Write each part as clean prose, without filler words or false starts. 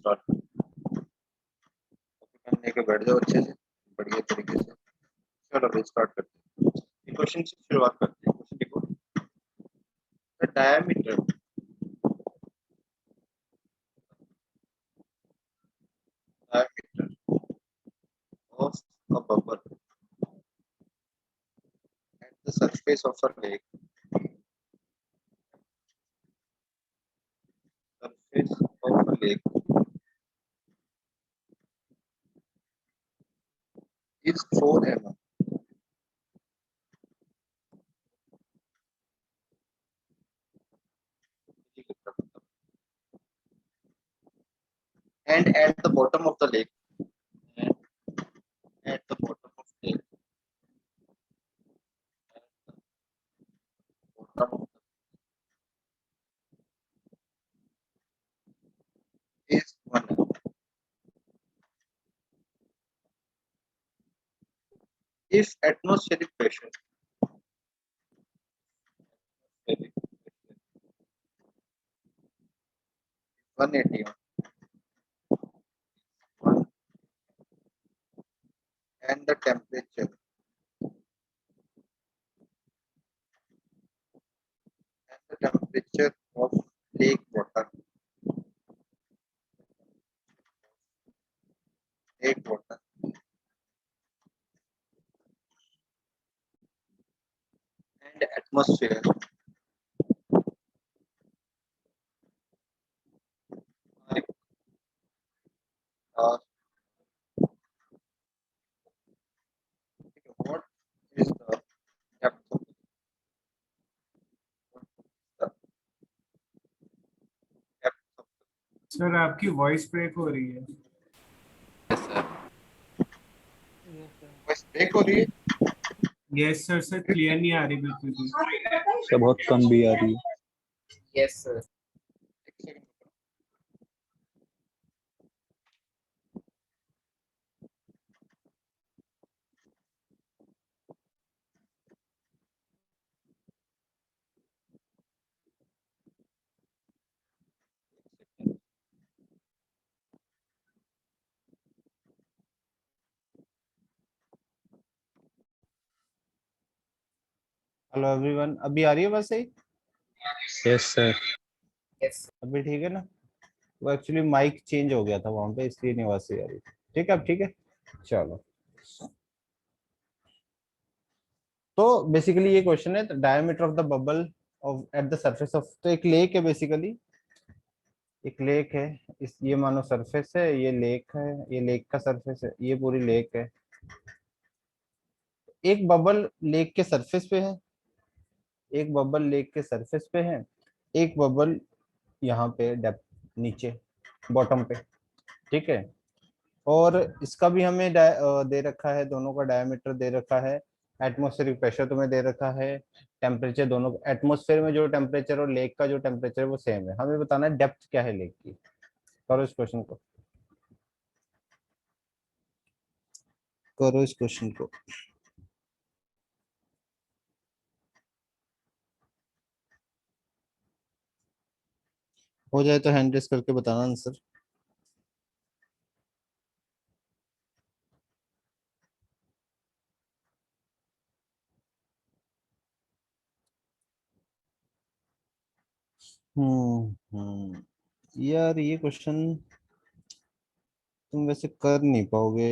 Start करने के बैठ जाओ अच्छे से बढ़िया तरीके से। चलो फिर स्टार्ट करते हैं। क्वेश्चन से शुरुआत करते हैं। क्वेश्चन देखो, the diameter of a bubble at the surface of a lake is 4 mm. And at the bottom of the lake, and at the bottom of the lake, bottom of is 1 mm. If atmospheric pressure is 180 and the temperature of lake water and atmosphere are what is the depth of the depth of sir आपकी voice break हो रही है। बस break हो रही है। Yes sir, sir clear नहीं आ रही बिल्कुल भी। सर बहुत कम भी आ रही है। Yes sir. एक सेकंड। हेलो एवरीवन, अभी आ रही है बस सही? Yes sir. यस अभी ठीक है ना? वो एक्चुअली माइक चेंज हो गया था वहां पे, इसलिए नहीं आवाज सही आ रही थी। ठीक है, अब ठीक है। चलो, तो बेसिकली ये क्वेश्चन है, diameter of the bubble of at the surface of, तो एक लेक है बेसिकली, एक लेक है। इस ये मानो सरफेस है, ये लेक है, ये लेक का सरफेस है, ये पूरी लेक है। एक बबल लेक के सरफेस पे है, एक बबल लेक के सरफेस पे है, एक बबल यहाँ पे डेप्थ नीचे बॉटम पे। ठीक है, और इसका भी हमें दे रखा है, दोनों का डायमीटर दे रखा है, एटमॉस्फेरिक प्रेशर तुम्हें दे रखा है, टेम्परेचर दोनों, एटमॉस्फेयर में जो टेम्परेचर और लेक का जो टेम्परेचर है वो सेम है। हमें बताना है डेप्थ क्या है लेक की। करो इस क्वेश्चन को, करो इस क्वेश्चन को। हो जाए तो हैंड रेस करके बताना आंसर। यार ये क्वेश्चन तुम वैसे कर नहीं पाओगे,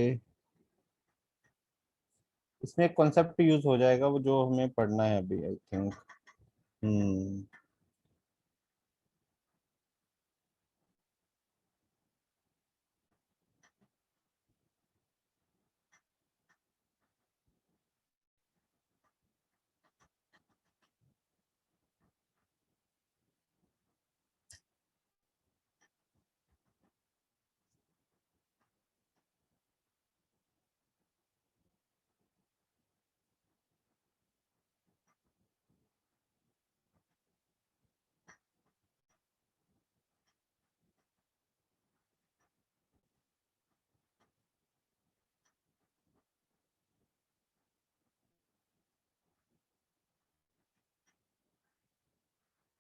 इसमें एक कॉन्सेप्ट यूज हो जाएगा वो जो हमें पढ़ना है अभी, आई थिंक।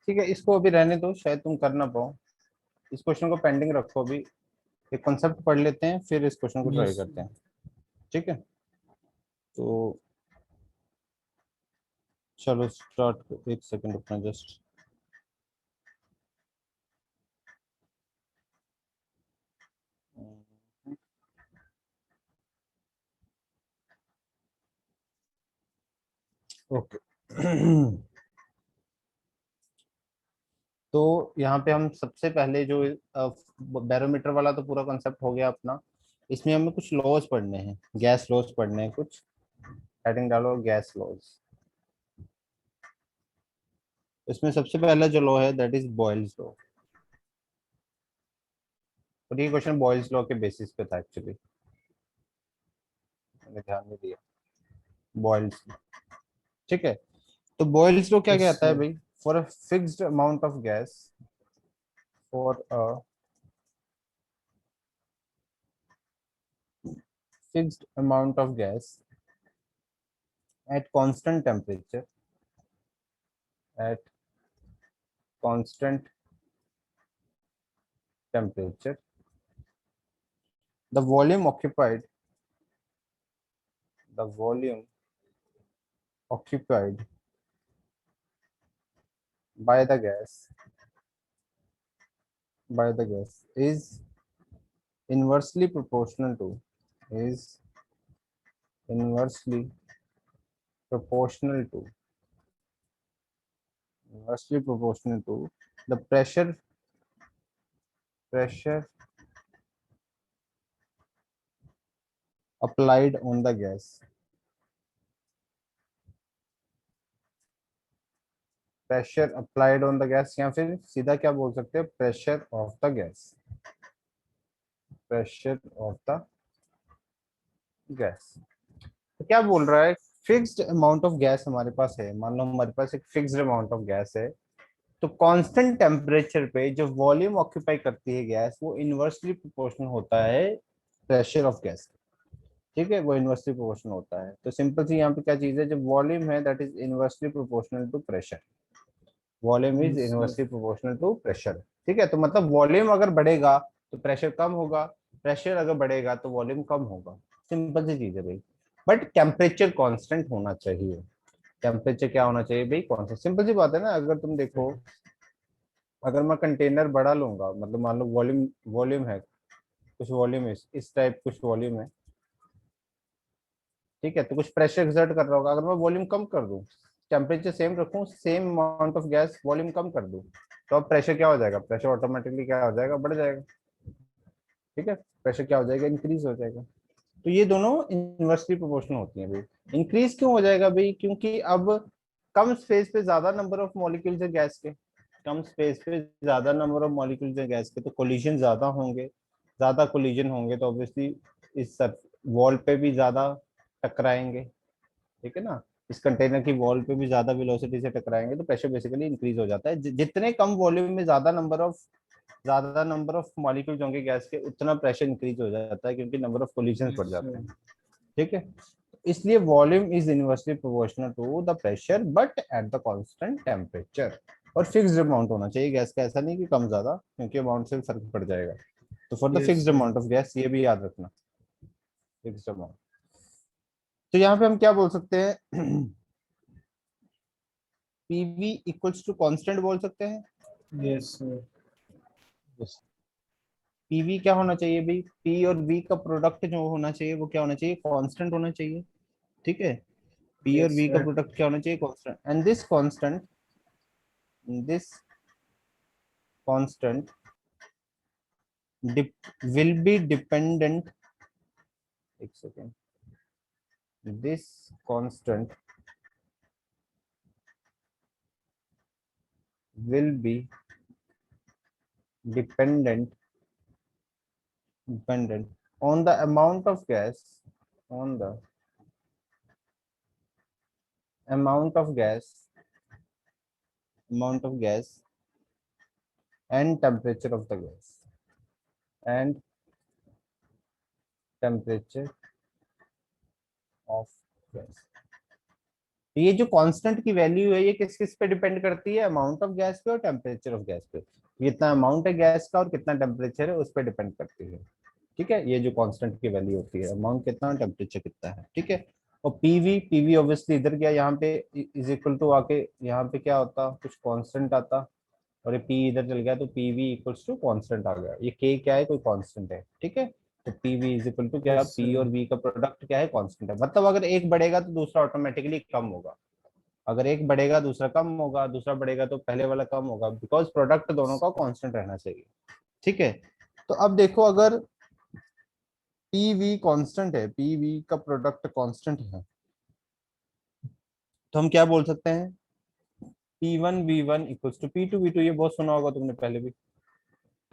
ठीक है, इसको अभी रहने दो, शायद तुम कर ना पाओ। इस क्वेश्चन को पेंडिंग रखो अभी, एक कॉन्सेप्ट पढ़ लेते हैं, फिर इस क्वेश्चन को ट्राई Yes, करते हैं, ठीक है? तो चलो स्टार्ट, एक सेकंड रुकना जस्ट। ओके तो यहाँ पे हम सबसे पहले जो बैरोमीटर वाला तो पूरा कॉन्सेप्ट हो गया अपना। इसमें हमें कुछ लॉज पढ़ने हैं, गैस लॉज पढ़ने हैं कुछ। हेडिंग डालो गैस लॉज। इसमें सबसे पहला जो लॉ है दैट इज बॉयल्स लॉ, और ये क्वेश्चन बॉयल्स लॉ के बेसिस पे था एक्चुअली, मैंने ध्यान नहीं दिया। बॉयल्स, ठीक है? तो बॉयल्स लॉ क्या yes, कहता है sir. भाई? For a fixed amount of gas, for a fixed amount of gas at constant temperature, at constant temperature, the volume occupied, the volume occupied by the gas, by the gas is inversely proportional to, is inversely proportional to, inversely proportional to the pressure, pressure applied on the gas, pressure applied on the gas, या फिर सीधा क्या बोल सकते हैं, pressure of the gas, pressure of the gas. तो क्या बोल रहा है, फिक्स्ड अमाउंट ऑफ गैस हमारे पास है, मान लो हमारे पास एक फिक्स्ड अमाउंट ऑफ गैस है, तो कांस्टेंट टेम्परेचर पे जो वॉल्यूम ऑक्यूपाई करती है गैस वो इनवर्सली प्रोपोर्शनल होता है प्रेशर ऑफ गैस, ठीक है? वो इनवर्सली प्रोपोर्शनल होता है। तो सिंपल सी यहाँ पे क्या चीज है, जो वॉल्यूम है that is inversely proportional to pressure, volume is Yes, sir. Inversely proportional to pressure, ठीक है? तो मतलब वॉल्यूम अगर बढ़ेगा तो प्रेशर कम होगा, प्रेशर अगर बढ़ेगा तो वॉल्यूम कम होगा, सिंपल सी चीज है भाई। बट टेम्परेचर कांस्टेंट होना चाहिए, टेम्परेचर क्या होना चाहिए भाई, कांस्टेंट। सिंपल सी बात है ना, अगर तुम देखो, अगर मैं कंटेनर बड़ा लूंगा, मतलब मान लो वॉल्यूम, वॉल्यूम है कुछ, वॉल्यूम इस टाइप कुछ वॉल्यूम है, ठीक है? तो कुछ प्रेशर एक्सर्ट कर रहा होगा, अगर मैं वॉल्यूम कम कर दूं, टेम्परेचर सेम रखूं, same amount of gas, volume कम कर दूं, तो अब प्रेशर क्या हो जाएगा, प्रेशर ऑटोमेटिकली क्या हो जाएगा, बढ़ जाएगा, ठीक है? प्रेशर क्या हो जाएगा, इंक्रीज हो जाएगा। तो ये दोनों इनवर्सली प्रोपोर्शनल होती हैं भाई। इंक्रीज क्यों हो जाएगा भाई, क्योंकि अब कम स्पेस पे ज्यादा नंबर ऑफ मॉलिक्यूल्स है गैस के, कम स्पेस पे ज्यादा नंबर ऑफ मॉलिक्यूल्स है गैस के, तो कोलिजन ज्यादा होंगे, ज्यादा कोलिजन होंगे तो ऑब्वियसली इस वॉल पे भी ज्यादा टकराएंगे, ठीक है ना? इस कंटेनर की वॉल पे भी ज्यादा वेलोसिटी से टकराएंगे, तो प्रेशर बेसिकली इंक्रीज हो जाता है। जितने कम वॉल्यूम में ज्यादा नंबर ऑफ मॉलिक्यूल्स होंगे गैस के, उतना प्रेशर इंक्रीज हो जाता है, क्योंकि नंबर ऑफ कोलिजन Yes, बढ़ sir. जाते हैं, ठीक है? इसलिए volume is inversely proportional to the pressure but at the constant temperature, और फिक्स्ड अमाउंट होना चाहिए गैस का, ऐसा नहीं कि कम ज्यादा, क्योंकि अमाउंट से फर्क पड़ जाएगा। तो for the Yes, fixed sir. Amount of gas, ये भी याद रखना, फिक्स्ड अमाउंट। तो यहाँ पे हम क्या बोल सकते हैं, पीवी इक्वल्स टू कांस्टेंट बोल सकते हैं। Yes, sir. पीवी क्या होना चाहिए भाई, पी और वी का प्रोडक्ट जो होना चाहिए वो क्या होना चाहिए, कांस्टेंट होना चाहिए, ठीक है? पी और Yes, वी का sir. प्रोडक्ट क्या होना चाहिए, constant. And this constant, this constant will be dependent, एक second, this constant will be dependent, dependent on the amount of gas, on the amount of gas, amount of gas and temperature of the gas, and temperature of gas, तो ये जो constant की value है ये किस किस पे depend करती है, अमाउंट ऑफ गैस पे और टेम्परेचर ऑफ गैस पे। कितना अमाउंट है गैस का और कितना टेम्परेचर है उस पर डिपेंड करती है। ठीक है, ये जो कांस्टेंट की वैल्यू होती है, अमाउंट कितना है टेम्परेचर कितना है। ठीक है, और पीवी ऑब्वियसली इधर क्या यहाँ पे इज इक्वल टू आके यहाँ पे क्या होता, कुछ कांस्टेंट आता, और ये पी इधर चल गया तो पीवी इक्वल्स टू कांस्टेंट आ गया। ये के क्या है, कोई कांस्टेंट है। ठीक है, तो पीवी इज इक्वल टू क्या, Yes, पी sir. और वी का प्रोडक्ट क्या है, कांस्टेंट है। मतलब अगर एक बढ़ेगा तो दूसरा ऑटोमेटिकली कम होगा, अगर एक बढ़ेगा दूसरा कम होगा, दूसरा बढ़ेगा तो पहले वाला कम होगा, बिकॉज प्रोडक्ट दोनों का कांस्टेंट रहना चाहिए। ठीक है, तो अब देखो अगर पीवी कांस्टेंट है, पीवी का प्रोडक्ट कांस्टेंट है, तो हम क्या बोल सकते हैं, P1V1 इक्वल्स टू P2V2। ये बहुत सुना होगा तुमने पहले भी,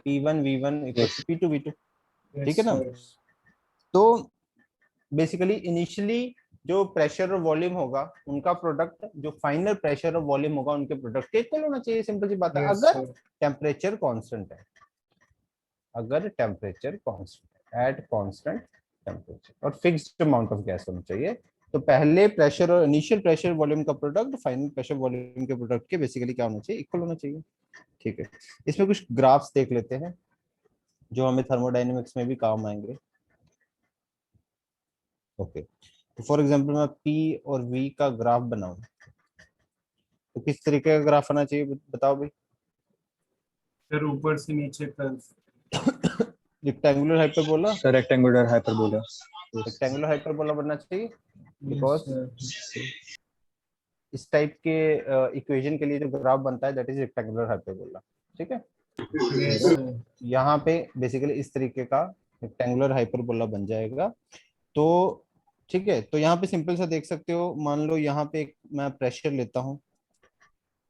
P1V1 इक्वल्स टू P2V2। ठीक है Yes, ना, sir. तो बेसिकली इनिशियली जो प्रेशर और वॉल्यूम होगा उनका प्रोडक्ट, जो फाइनल प्रेशर और वॉल्यूम होगा उनके प्रोडक्ट के इक्वल होना चाहिए। सिंपल सी बात है, Yes, अगर sir. टेम्परेचर कांस्टेंट है, अगर temperature constant at constant temperature और फिक्स्ड अमाउंट ऑफ गैस होना चाहिए, तो पहले प्रेशर और इनिशियल प्रेशर वॉल्यूम का प्रोडक्ट फाइनल प्रेशर वॉल्यूम के प्रोडक्ट के बेसिकली क्या होना चाहिए, इक्वल होना चाहिए। ठीक है, इसमें कुछ ग्राफ्स देख लेते हैं जो हमें थर्मोडायनेमिक्स में भी काम आएंगे। ओके, तो फॉर एग्जांपल मैं पी और वी का ग्राफ बनाऊं तो किस तरीके का ग्राफ आना चाहिए, बताओ भाई। Sir, ऊपर से नीचे तक. Rectangular hyperbola, sir rectangular hyperbola. Rectangular hyperbola बनना चाहिए, Yes, बिकॉज sir. इस टाइप के इक्वेशन के लिए जो ग्राफ बनता है दैट इज रेक्टेंगुलर हाइपरबोला। ठीक है, Yes, तो sir. यहाँ पे बेसिकली इस तरीके का रेक्टेंगुलर हाइपरबोला बन जाएगा। तो ठीक है, तो यहाँ पे सिंपल सा देख सकते हो, मान लो यहाँ पे एक मैं प्रेशर लेता हूँ,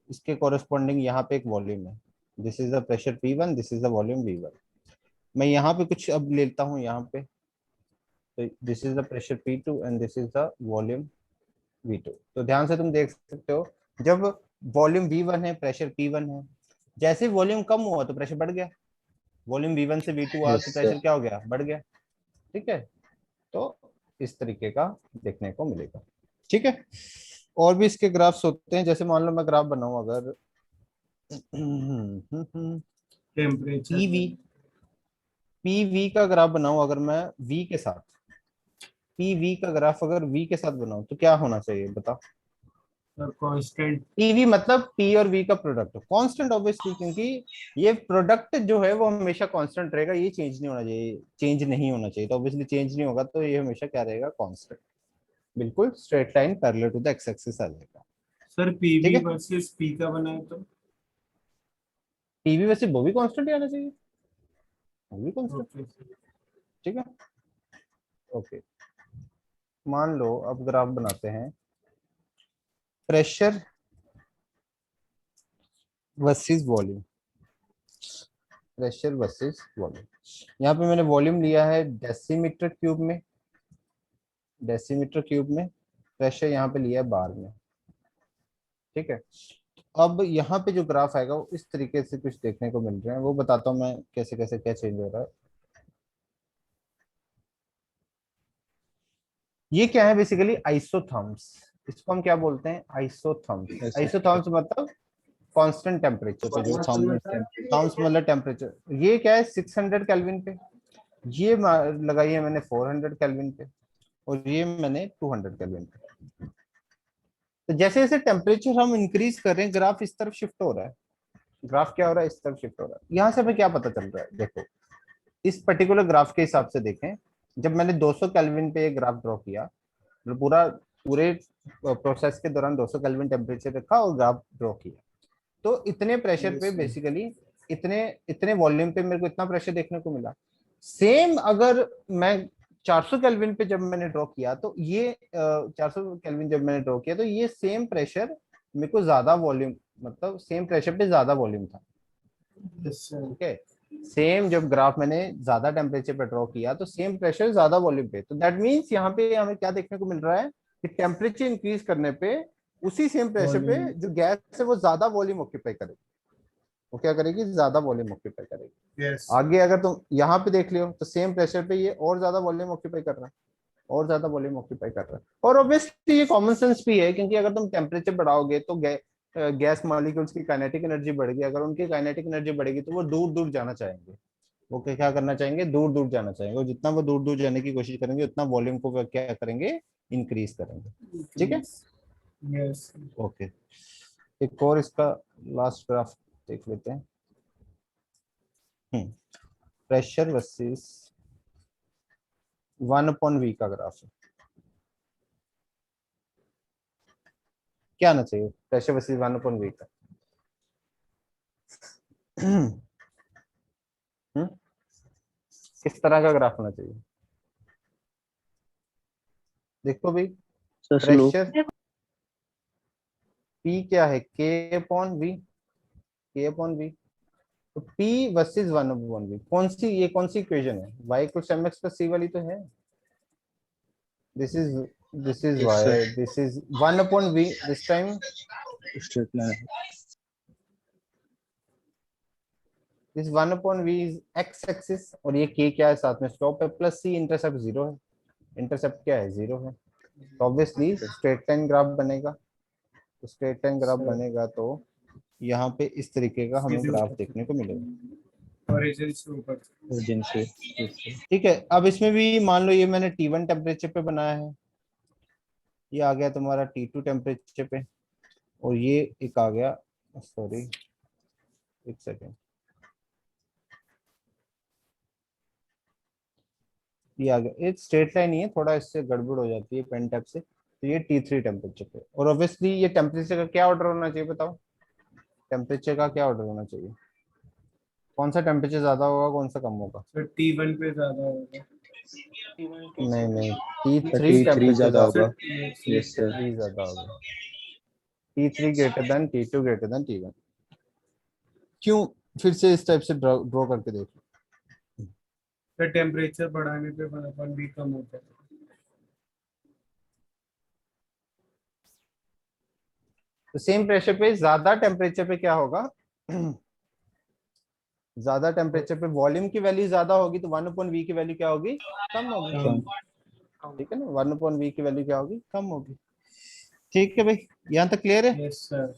इसके कोरस्पॉन्डिंग यहाँ पे एक वॉल्यूम है, this is the pressure P1, this is the volume V1। मैं यहाँ पे कुछ अब लेता हूँ यहाँ पे, तो this is the pressure P2 and this is the volume V2। तो ध्यान से तुम देख सकते हो, जब वॉल्यूम V1 है प्रेशर P1 है, जैसे वॉल्यूम कम हुआ तो प्रेशर बढ़ गया, वॉल्यूम V1 से V2 आ यस तो सर। प्रेशर क्या हो गया, बढ़ गया। ठीक है, तो इस तरीके का देखने को मिलेगा। ठीक है, और भी इसके ग्राफ्स होते हैं, जैसे मान लो मैं ग्राफ बनाऊं अगर Temperature. पीवी, पीवी का ग्राफ बनाऊं अगर मैं वी के साथ, पीवी का ग्राफ अगर वी के साथ बनाऊं तो क्या होना चाहिए बताओ। Sir, constant. पीवी मतलब पी और वी का प्रोडक्ट कांस्टेंट ऑब्वियसली, क्योंकि ये प्रोडक्ट जो है वो हमेशा कांस्टेंट रहेगा, ये चेंज नहीं होना चाहिए, चेंज नहीं होना चाहिए, तो ऑब्वियसली चेंज नहीं होगा तो ये हमेशा क्या रहेगा, कांस्टेंट, बिल्कुल straight line parallel to the x axis आ जाएगा। Sir, ठीक PV है, versus P का बनाए तो. पीवी वैसे वो भी कांस्टेंट ही आना चाहिए, वो भी कांस्टेंट। Okay, sir. ठीक है, ओके, मान लो अब ग्राफ बनाते हैं pressure versus volume, pressure versus volume. यहाँ पे मैंने वॉल्यूम लिया है डेसीमीटर क्यूब में, डेसीमीटर क्यूब में, प्रेशर यहाँ पे लिया है बार में। ठीक है, अब यहाँ पे जो ग्राफ आएगा वो इस तरीके से कुछ देखने को मिल रहे हैं, वो बताता हूँ मैं कैसे कैसे क्या चेंज हो रहा है। ये क्या है बेसिकली, आइसोथर्म्स, इसको हम क्या बोलते हैं, आइसोथर्म्स। आइसोथर्म्स मतलब कांस्टेंट टेम्परेचर पे जो, थर्म्स मतलब टेम्परेचर। ये क्या है 600 केल्विन पे, ये लगाई है मैंने 400 केल्विन पे, और ये मैंने 200 केल्विन पे। तो जैसे जैसे टेम्परेचर हम इंक्रीज कर रहे हैं ग्राफ इस तरफ शिफ्ट हो रहा है, ग्राफ क्या हो रहा है, इस तरफ शिफ्ट हो रहा है। यहाँ से हमें क्या पता चल रहा है, देखो इस पर्टिकुलर ग्राफ के हिसाब से देखें, जब मैंने 200 केल्विन पे ये ग्राफ ड्रॉ किया, मतलब पूरे प्रोसेस के दौरान 200 केल्विन टेम्परेचर रखा और ग्राफ ड्रॉ किया, तो इतने प्रेशर पे बेसिकली इतने इतने वॉल्यूम पे मेरे को इतना प्रेशर देखने को मिला। सेम अगर मैं 400 केल्विन पे जब मैंने ड्रॉ किया तो ये 400 केल्विन जब मैंने ड्रॉ किया तो ये सेम प्रेशर मेरे को ज्यादा वॉल्यूम, मतलब सेम प्रेशर पे ज्यादा वॉल्यूम था। Yes, sir. ठीक है, सेम जब ग्राफ मैंने ज्यादा टेम्परेचर पे ड्रॉ किया तो सेम प्रेशर ज्यादा वॉल्यूम पे, तो दैट मींस यहाँ पे हमें क्या देखने को मिल रहा है कि टेम्परेचर इंक्रीज करने पे उसी सेम प्रेशर पे Volume. जो गैस है वो ज्यादा वॉल्यूम ऑक्यूपाई करेगी, वो क्या करेगी, ज्यादा वॉल्यूम ऑक्यूपाई करेगी। Yes. आगे अगर तुम यहाँ पे देख लियो तो सेम प्रेशर पे ये और ज्यादा वॉल्यूम ऑक्यूपाई कर रहा है, और ज्यादा वॉल्यूम ऑक्यूपाई कर रहा है। और ऑब्वियसली ये कॉमन सेंस भी है, क्योंकि अगर तुम टेम्परेचर बढ़ाओगे तो गैस मॉलिक्यूल्स की काइनेटिक एनर्जी बढ़ेगी। अगर उनकी काइनेटिक एनर्जी बढ़ेगी तो वो दूर दूर जाना चाहेंगे। वो क्या करना चाहेंगे? दूर दूर जाना चाहेंगे। और जितना वो दूर दूर जाने की कोशिश करेंगे उतना वॉल्यूम को वो क्या करेंगे? इंक्रीज करेंगे। ठीक है, Yes. ओके। एक और इसका लास्ट ग्राफ देख लेते हैं। प्रेशर वर्सेस 1/V का ग्राफ है। क्या आना चाहिए प्रेशर वर्सेस 1/V का? हम्म, किस तरह का ग्राफ होना चाहिए? देखो भाई, सर स्लो। प्रेशर P क्या है? K/V। तो P वर्सेस 1/V कौन सी इक्वेशन है? y equals mx plus c वाली तो है। This is yes y, sir. This is 1/V this time. Straight line. This 1/V is x axis, और ये k क्या है? साथ में स्लोप है, प्लस c इंटरसेप्ट 0 है। इंटरसेप्ट क्या है? 0 है। तो ऑब्वियसली स्ट्रेट लाइन ग्राफ बनेगा। तो स्ट्रेट लाइन ग्राफ Sir. बनेगा तो यहाँ पे इस तरीके का हमें सीधे ग्राफ ऊपर देखने को मिलेगा। origin से ऊपर। ओरिजिन से। yes, sir। ठीक है, अब इसमें भी मान लो ये मैंने T1 टेम्परेचर पे बनाया है, ये आ गया तुम्हारा T2 टेम्परेचर पे, और ये एक आ गया, सॉरी एक सेकेंड, ये आ गया। एक स्ट्रेट लाइन ही है, थोड़ा इससे गड़बड़ हो जाती है पेन टैप से। तो ये T3 टेम्परेचर पे, और ऑब्वियसली ये टेम्परेचर का क्या ऑर्डर होना चाहिए बताओ? टेम्परेचर का क्या ऑर्डर होना चाहिए? कौन सा टेम्परेचर ज्यादा होगा, कौन सा कम होगा? सर T1 पे ज्यादा होगा। नहीं नहीं, T3 T3 टेम्परेचर ज्यादा ज्यादा। होगा। Sir yes sir. T3 ज्यादा होगा। T3 greater than T2 greater than T1। क्यों? फिर से इस टाइप से ड्रॉ करके देख। सर टेम्परेचर बढ़ाने पे 1 भी कम होता है। तो सेम प्रेशर पे ज्यादा टेम्परेचर पे क्या होगा? ज्यादा टेम्परेचर पे वॉल्यूम की वैल्यू ज्यादा होगी, तो 1/V की वैल्यू क्या होगी? कम होगी। कम। ठीक है ना, 1/V की वैल्यू क्या होगी? कम होगी। ठीक है भाई, यहाँ तक क्लियर है? Yes sir.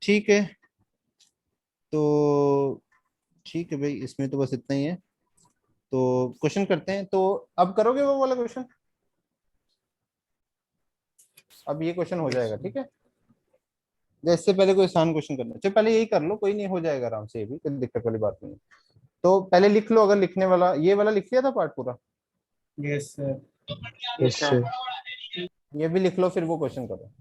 ठीक है, तो ठीक है भाई, इसमें तो बस इतना ही है। तो क्वेश्चन करते हैं, तो अब करोगे वो वाला क्वेश्चन? अब ये क्वेश्चन हो जाएगा, ठीक है? या इससे पहले कोई आसान क्वेश्चन करना? चलो पहले यही कर लो, कोई नहीं, हो जाएगा आराम से, ये भी कोई दिक्कत वाली बात नहीं है। तो पहले लिख लो, अगर लिखने वाला ये वाला लिख लिया था पार्ट पूरा, यस सर। Yes sir. ये भी लिख लो, फिर वो क्वेश्चन करो।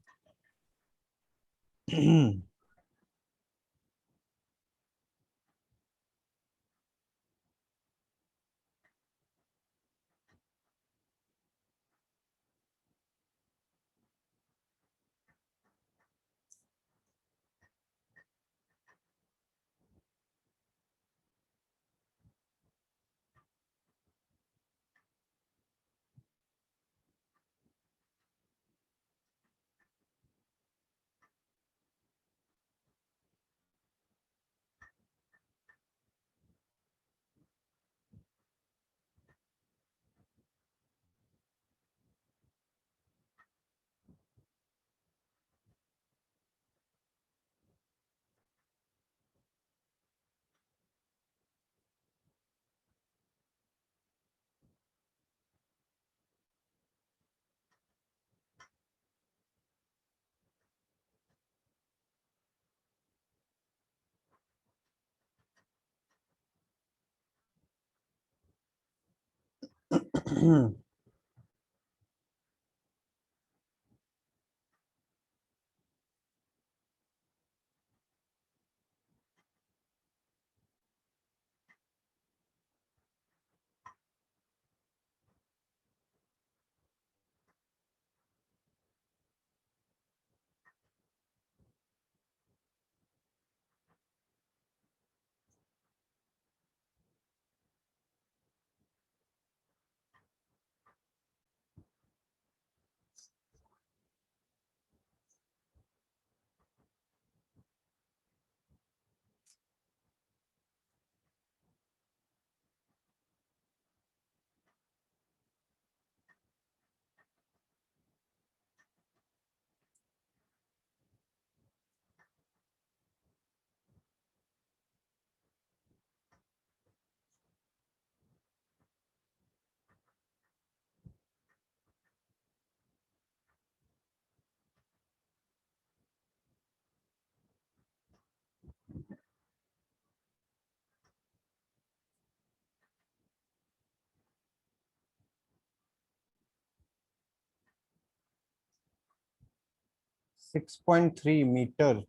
6.3 मीटर।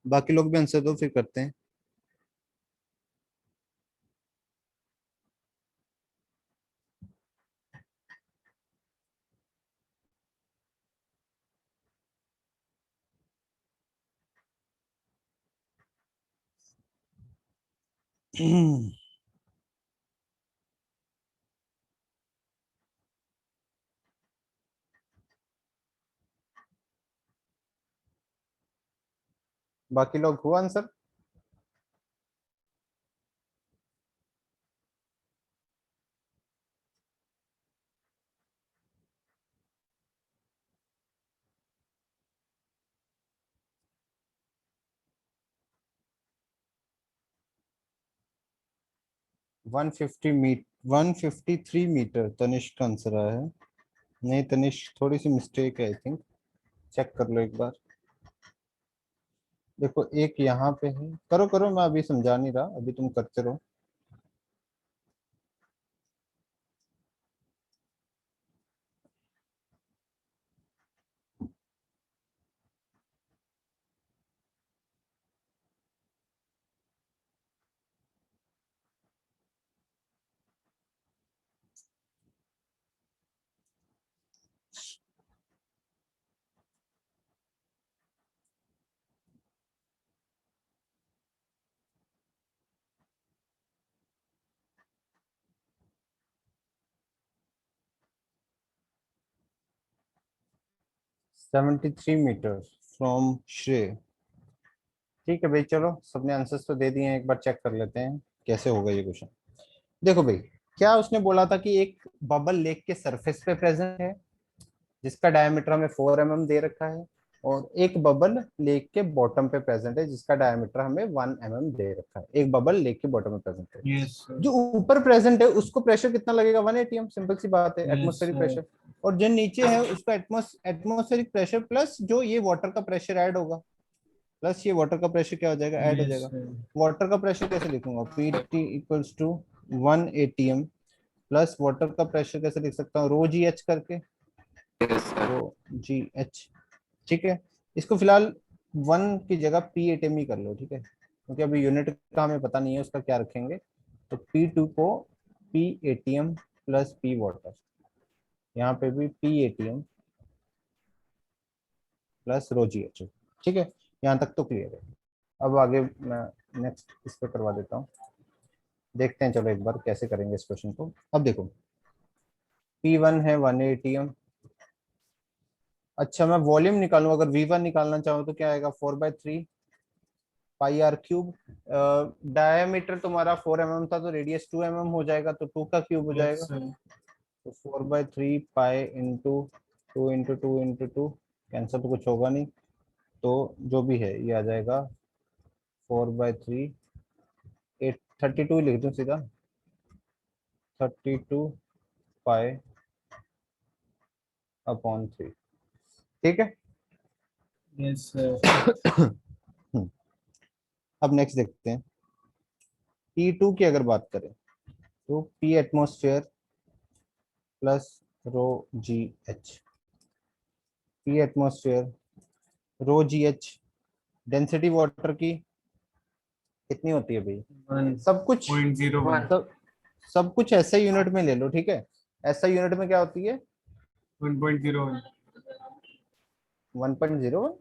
बाकी लोग भी आंसर दो फिर करते हैं। बाकी लोग हुआ आंसर? वन 153 मीटर तनिष्क का आंसर आया है। नहीं तनिष्क, थोड़ी सी मिस्टेक है आई थिंक, चेक कर लो एक बार। देखो एक यहाँ पे है, करो करो, मैं अभी समझा नहीं रहा, अभी तुम करते रहो। सेवेंटी थ्री मीटर फ्रॉम श्रेय। ठीक है भाई, चलो सबने आंसर्स तो दे दिए हैं, एक बार चेक कर लेते हैं कैसे होगा ये क्वेश्चन। देखो भाई, क्या उसने बोला था कि एक बबल लेक के सरफेस पे प्रेजेंट है जिसका डायमीटर हमें 4 mm दे रखा है, और एक बबल लेक के बॉटम पे प्रेजेंट है जिसका डायमीटर हमें 1 mm दे रखा है। एक बबल लेक के बॉटम में प्रेजेंट है। Yes sir. जो ऊपर प्रेजेंट है उसको प्रेशर कितना लगेगा? 180 m, सिंपल सी बात है, Yes, एटमॉस्फेरिक sir. प्रेशर। और जो नीचे है उसका एटमॉस्फेरिक प्रेशर प्लस जो ये वाटर का प्रेशर ऐड होगा, प्लस ये वाटर का प्रेशर क्या हो जाएगा? ऐड हो Yes, जाएगा। sir. वाटर का प्रेशर कैसे लिखूंगा? Pt equals to 180 m plus water का प्रेशर कैसे लिख सकता हूँ? रो जी एच करके, रो जी एच। ठीक है, इसको फिलहाल 1 की जगह पी एटीएम ही कर लो, ठीक है, क्योंकि अभी यूनिट का हमें पता नहीं है उसका क्या रखेंगे। तो P2 को P ATM plus P water, यहाँ पे भी P ATM plus rho g H. ठीक है, यहाँ तक तो क्लियर है। अब आगे मैं नेक्स्ट इस पे करवा देता हूँ, देखते हैं चलो एक बार कैसे करेंगे इस क्वेश्चन को। अब देखो P1 है 180 m। अच्छा, मैं वॉल्यूम निकालूं, अगर V1 निकालना चाहूँ तो क्या आएगा? 4/3 पाई आर क्यूब। डायमीटर तुम्हारा 4 mm था तो रेडियस 2 mm हो जाएगा, तो 2 का क्यूब हो Yes, जाएगा। sir. तो 4/3 पाई इंटू 2 कैंसल तो कुछ होगा नहीं, तो जो भी है ये आ जाएगा 4/3 32 लिख दूं सीधा, 32 पाई अपॉन 3। ठीक है। Yes, sir. अब नेक्स्ट देखते हैं P2 की अगर बात करें तो P atmosphere plus rho g h. P atmosphere rho g h, density water की कितनी होती है भाई? सब कुछ 1.01. सब कुछ ऐसा यूनिट में ले लो, ठीक है। ऐसा यूनिट में क्या होती है? 1.01. 1.01।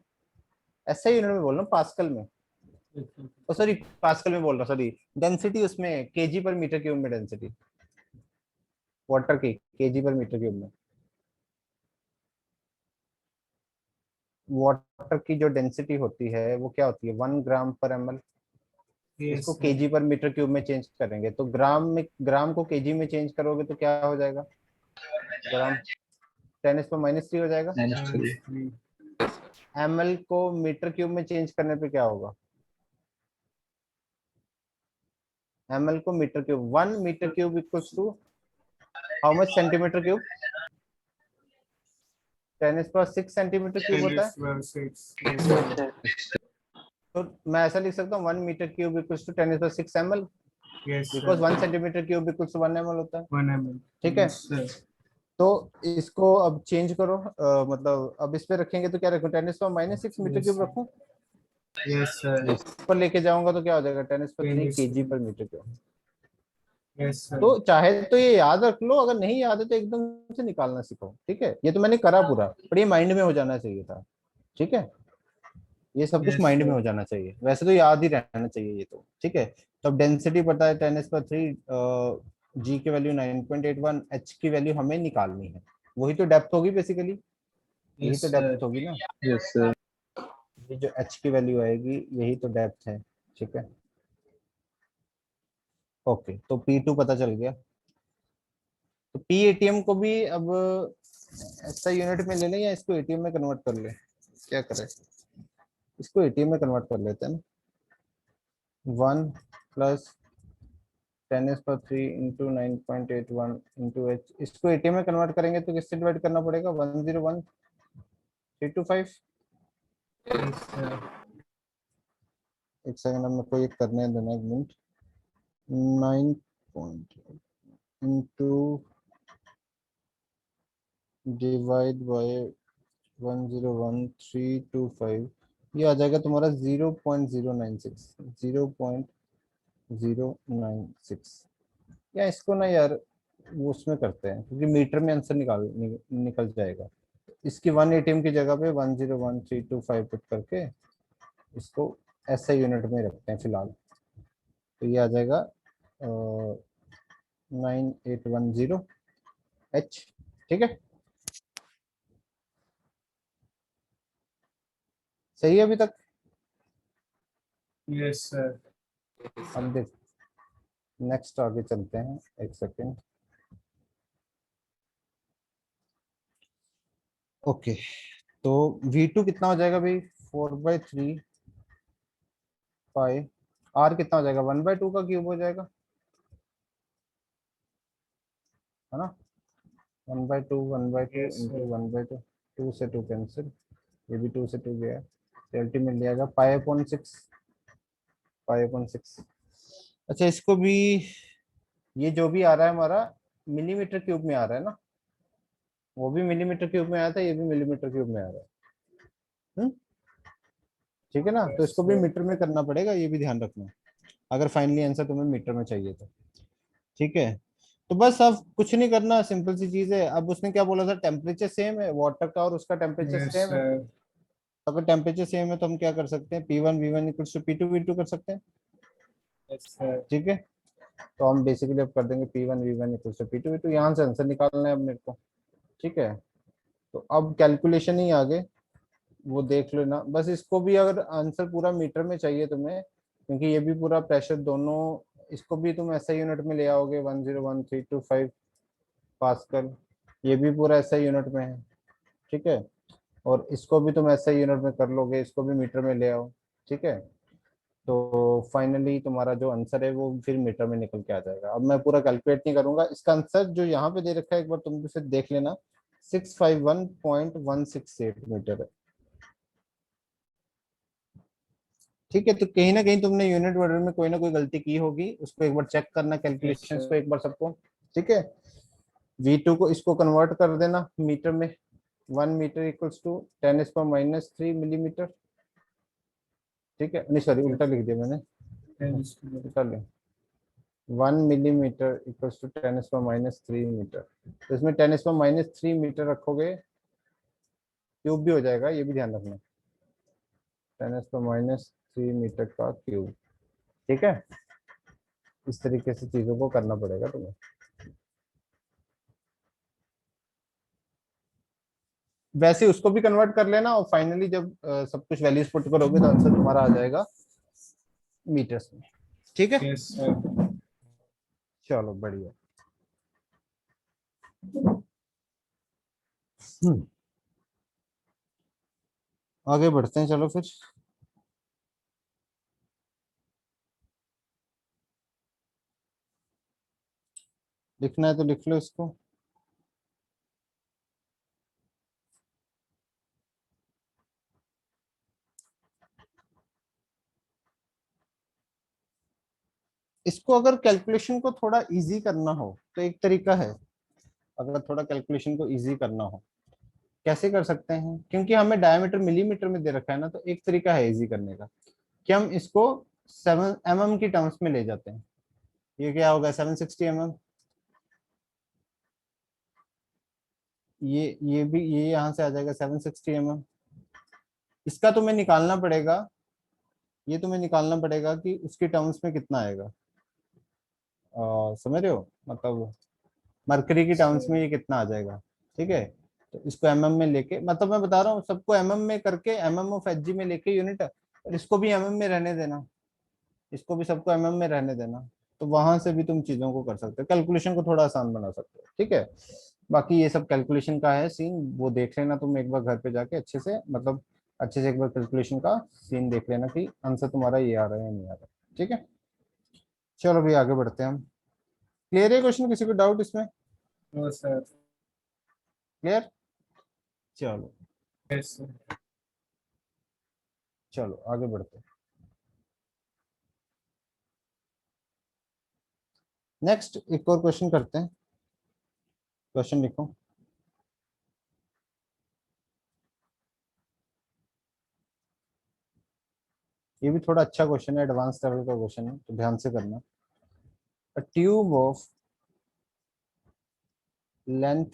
ऐसा यूनिट में बोल रहा हूँ, पास्कल में। ओ सॉरी, पास्कल में बोल रहा, सॉरी। डेंसिटी उसमें केजी पर मीटर क्यूब में, डेंसिटी वाटर की केजी पर मीटर क्यूब में। वाटर की जो डेंसिटी होती है वो क्या होती है? 1 g/ml। Yes, इसको sir. केजी पर मीटर क्यूब में चेंज करेंगे तो ग्राम में, ग्राम को केजी में चेंज करोगे तो क्या हो जाएगा? ग्राम 10⁻³ हो जाएगा। -3. ml को मीटर क्यूब में चेंज करने पे क्या होगा? ml को metre cube, 1 metre cube equals to how much centimetre cube? 10⁻6 centimetre cube होता है। 10⁻6. Yes, sir. तो मैं ऐसा लिख सकता हूँ 1 metre cube equals to 10⁻6 ml, Yes, because sir. 1 centimetre cube equals to 1 ml होता है। 1 mm. ठीक है। Yes, sir. तो इसको अब चेंज करो, मतलब अब इस पे रखेंगे तो क्या रखूं, 10⁻⁻⁶ मीटर क्यूब रखूं? Yes, sir. पर लेके जाऊंगा तो क्या हो जाएगा, 10⁻³ 10⁻³ kg पर मीटर क्यूब। Yes, sir. तो चाहे तो ये याद रख लो, अगर नहीं याद है तो एकदम से निकालना सीखो, ठीक है। ये तो मैंने करा पूरा, पर ये माइंड में हो जाना चाहिए था, ठीक है। ये सब कुछ Yes, माइंड में sir. हो जाना चाहिए, वैसे तो याद ही रहना चाहिए ये तो, ठीक है। तो अब डेंसिटी पता है 10⁻³ जी की वैल्यू 9.81, एच की वैल्यू हमें निकालनी है, वही तो डेप्थ होगी बेसिकली, यही Yes, तो sir. डेप्थ होगी ना। Yes, sir. ये जो एच की वैल्यू आएगी यही तो डेप्थ है, ठीक है। ओके, तो P2 पता चल गया। तो PATM को भी अब ऐसा यूनिट में ले लें या इसको एटीएम में कन्वर्ट कर ले, क्या करें? इसको एटीएम में कन्वर्ट कर लेते हैं ना। 1 प्लस 10⁻³ इंटू 9.81 इंटू एच, इसको एटीएम में कन्वर्ट करेंगे तो किससे डिवाइड करना पड़ेगा, 101,325। Yes, sir. एक सेकंड, मेरे को ये करने देना, एक minute. 9 point into divide by 101,325, ये आ जाएगा तुम्हारा 0.096, 0.096। या इसको ना यार वो उसमें करते हैं, क्योंकि मीटर में आंसर निकल जाएगा। इसकी 1 एटीएम की जगह पे 101,325 पुट करके इसको ऐसा यूनिट में रखते हैं फिलहाल। तो ये आ जाएगा 9810 ठीक है। सही है अभी तक? Yes, sir. अब देख, नेक्स्ट आगे चलते हैं, एक सेकेंड। ओके, तो V2 कितना हो जाएगा भाई, 4/3 पाई, R कितना हो जाएगा, 1/2 का क्यूब हो जाएगा, है ना। 1/2 1/2 Yes, इंटू sir. 1/2, 2 से 2 कैंसिल, ये भी 2 से 2 गया, अल्टीमेट मिल जाएगा पाई/6, पाई/6। अच्छा, इसको भी, ये जो भी आ रहा है हमारा मिलीमीटर क्यूब में आ रहा है ना, वो भी मिलीमीटर क्यूब में आया था, ये भी मिलीमीटर क्यूब में आ रहा है। ठीक है ना, तो Yes, इसको भी sir. मीटर में करना पड़ेगा, ये भी ध्यान रखना, अगर फाइनली आंसर तुम्हें मीटर में चाहिए तो, ठीक है। तो बस अब कुछ नहीं करना, सिंपल सी चीज है। अब उसने क्या बोला था, टेम्परेचर सेम है वाटर का और उसका टेम्परेचर Yes, सेम है। sir. अगर टेम्परेचर सेम है तो हम क्या कर सकते हैं, P1 V1 equals to P2 V2 कर सकते हैं, Yes, sir. ठीक है। तो हम बेसिकली अब कर देंगे P1 V1 equals to P2 V2, यहाँ से आंसर निकालना है अब मेरे को, ठीक है। तो अब कैलकुलेशन ही आगे वो देख लेना, बस इसको भी अगर आंसर पूरा मीटर में चाहिए तुम्हें, क्योंकि ये भी पूरा प्रेशर दोनों, इसको भी तुम ऐसा यूनिट में ले आओगे 101,325 पास्कल, ये भी पूरा ऐसा यूनिट में है, ठीक है। और इसको भी तुम ऐसा यूनिट में कर लोगे, इसको भी मीटर में ले आओ, ठीक है। तो फाइनली तुम्हारा जो आंसर है वो फिर मीटर में निकल के आ जाएगा। अब मैं पूरा कैलकुलेट नहीं करूंगा, इसका आंसर जो यहाँ पे दे रखा है एक बार तुम भी फिर देख लेना, 651.168 मीटर है, ठीक है। तो कहीं ना कहीं तुमने यूनिट ऑर्डर में कोई ना कोई गलती की होगी, उसको एक बार चेक करना, Yes, कैलकुलेशंस को sir. एक बार सबको, ठीक है। V2 को इसको कन्वर्ट कर देना मीटर में, 1 मीटर इक्वल्स टू 10⁻³ मिलीमीटर, ठीक है। नहीं सॉरी, उल्टा लिख दिया मैंने, Yes, sir. उल्टा ले, 1 मिलीमीटर इक्वल्स टू 10⁻³ मीटर। तो इसमें 10⁻³ मीटर रखोगे, क्यूब भी हो जाएगा, ये भी ध्यान रखना, 10⁻³ मीटर का क्यूब, ठीक है। इस तरीके से चीजों को करना पड़ेगा तुम्हें। वैसे उसको भी कन्वर्ट कर लेना, और फाइनली जब सब कुछ वैल्यूज पुट करोगे तो आंसर तुम्हारा आ जाएगा मीटर्स में, ठीक है। Yes, sir. चलो बढ़िया। हम्म, आगे बढ़ते हैं, चलो फिर। लिखना है तो लिख लो इसको। इसको अगर कैलकुलेशन को थोड़ा इजी करना हो तो एक तरीका है, अगर थोड़ा कैलकुलेशन को इजी करना हो। कैसे कर सकते हैं, क्योंकि हमें डायमीटर मिलीमीटर में दे रखा है ना, तो एक तरीका है इजी करने का कि हम इसको 7 mm की टर्म्स में ले जाते हैं। ये क्या होगा 760 mm, ये भी ये यहाँ से आ जाएगा 760 mm। इसका तुम्हें निकालना पड़ेगा, ये तुम्हें निकालना पड़ेगा कि उसके टर्म्स में कितना आएगा। समझ रहे हो, मतलब मरकरी की टर्म्स में ये कितना आ जाएगा। ठीक है, तो इसको mm में लेके, मतलब मैं बता रहा हूँ सबको mm में करके, mm ऑफ Hg में लेके यूनिट, और इसको भी mm में रहने देना, इसको भी सबको mm में रहने देना। तो वहां से भी तुम चीजों को कर सकते हो, कैलकुलेशन को थोड़ा आसान बना सकते हो। ठीक है, बाकी ये सब कैलकुलेशन का है सीन, वो देख लेना तुम एक बार घर पे जाके अच्छे से, मतलब अच्छे से एक बार कैलकुलेशन का सीन देख लेना कि आंसर तुम्हारा ये आ रहा है या नहीं आ रहा है। ठीक है, चलो अभी आगे बढ़ते हैं हम। क्लियर है क्वेश्चन, किसी को डाउट इसमें? No sir. क्लियर, चलो यस सर। चलो आगे बढ़ते हैं। नेक्स्ट एक और क्वेश्चन करते हैं। क्वेश्चन लिखो। ये भी थोड़ा अच्छा क्वेश्चन है, एडवांस लेवल का क्वेश्चन है, तो ध्यान से करना। A tube of length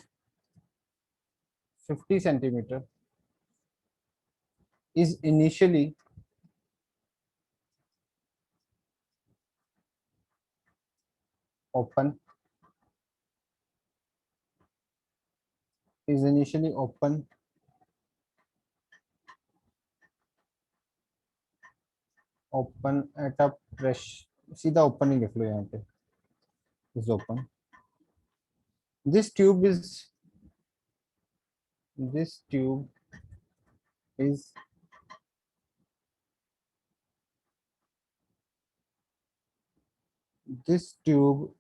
50 centimeter is initially open, open at a pressure, सीधा open ही लिख लो यहाँ पे, is open. This tube is this tube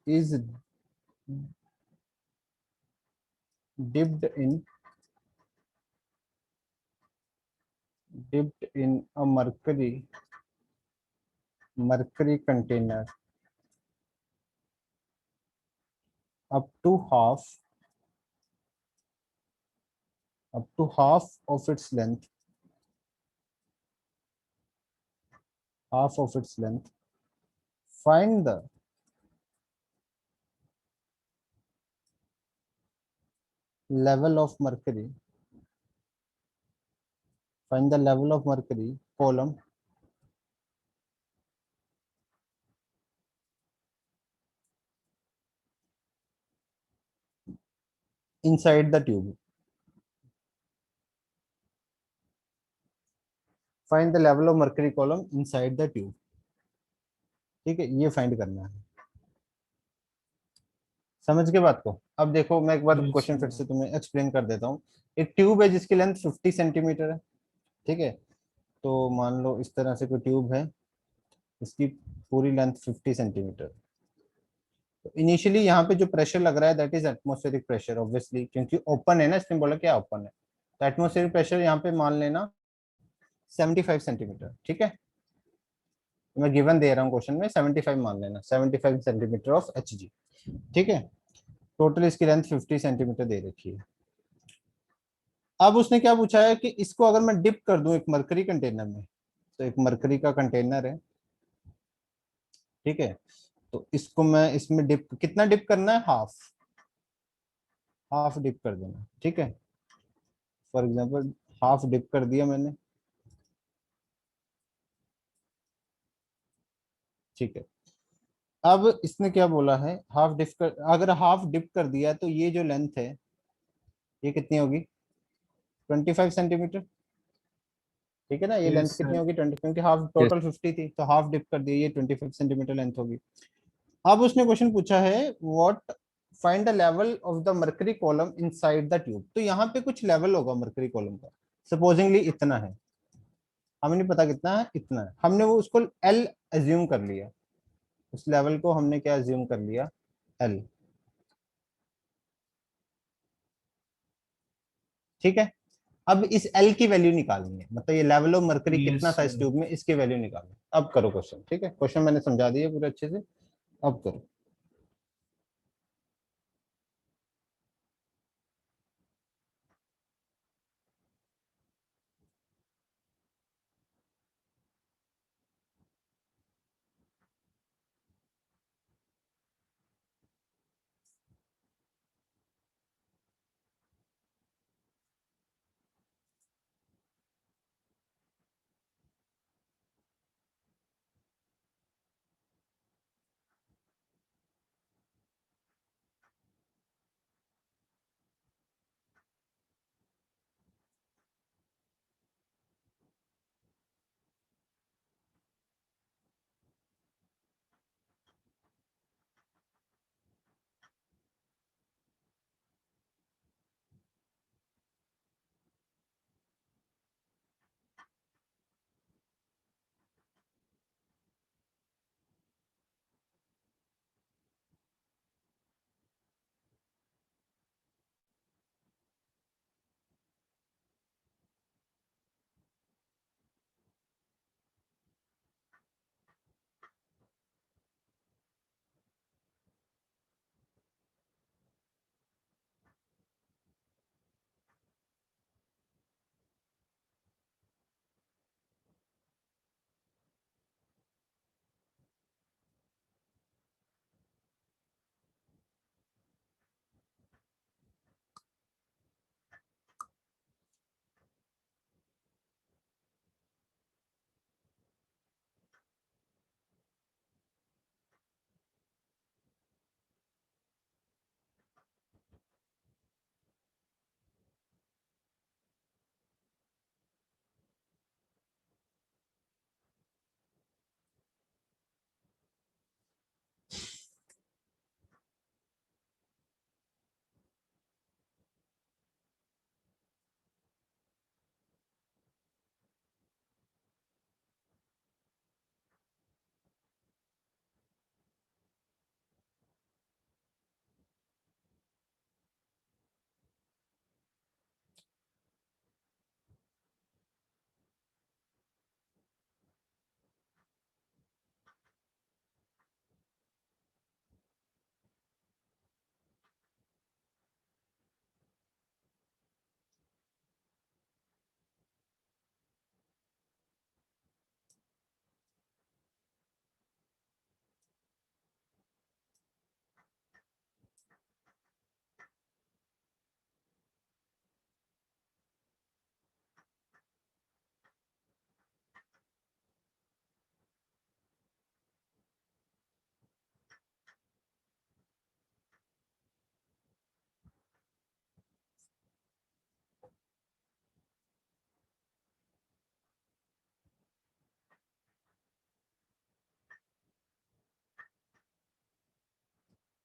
is dipped in a mercury container up to half of its length, find the level of mercury column inside the tube. Find the level of mercury column inside the tube. ठीक है, ये find करना है। समझ के बात को? अब देखो मैं एक बार Yes, क्वेश्चन फिर sir. से तुम्हें एक्सप्लेन कर देता हूँ। एक ट्यूब है जिसकी लेंथ 50 सेंटीमीटर है। ठीक है, तो मान लो इस तरह से कोई ट्यूब है, इसकी पूरी लेंथ 50 सेंटीमीटर। तो इनिशियली यहाँ पे जो प्रेशर लग रहा है that is atmospheric pressure obviously, क्योंकि ओपन है ना, इसने बोला क्या ओपन है, तो एटमॉस्फेरिक प्रेशर यहाँ पे मान लेना 75 सेंटीमीटर। ठीक है, मैं गिवन दे रहा हूँ क्वेश्चन में, 75 मान लेना, 75 सेंटीमीटर ऑफ Hg। ठीक है, टोटल इसकी लेंथ 50 सेंटीमीटर दे रखी है। अब उसने क्या पूछा है कि इसको अगर मैं डिप कर दूं एक मरकरी कंटेनर में, तो एक मरकरी का कंटेनर है। ठीक है, तो इसको मैं इसमें डिप, कितना डिप करना है, हाफ डिप कर देना। ठीक है, फॉर एग्जांपल हाफ डिप कर दिया मैंने। ठीक है, अब इसने क्या बोला है, हाफ डिप कर, अगर हाफ डिप कर दिया तो ये जो लेंथ है ये कितनी होगी, 25 सेंटीमीटर। ठीक है ना, ये लेंथ Yes, कितनी sir. होगी 20, क्योंकि हाफ Yes. टोटल 50 थी, तो हाफ डिप कर दिया, ये 25 सेंटीमीटर लेंथ होगी। अब उसने क्वेश्चन पूछा है what, find the level of the mercury column inside the tube. तो यहाँ पे कुछ लेवल होगा मरकरी कॉलम का, सपोजिंगली इतना है, हमें नहीं पता कितना है, इतना है, हमने वो उसको एल एज्यूम कर लिया, उस लेवल को हमने क्या एज्यूम कर लिया, एल। ठीक है, अब इस एल की वैल्यू निकालनी है, मतलब ये लेवल ऑफ मरकरी Yes, कितना था इस sir. ट्यूब में, इसकी वैल्यू निकालनी है। अब करो क्वेश्चन। ठीक है, क्वेश्चन मैंने समझा दिया पूरे अच्छे से, अब करो।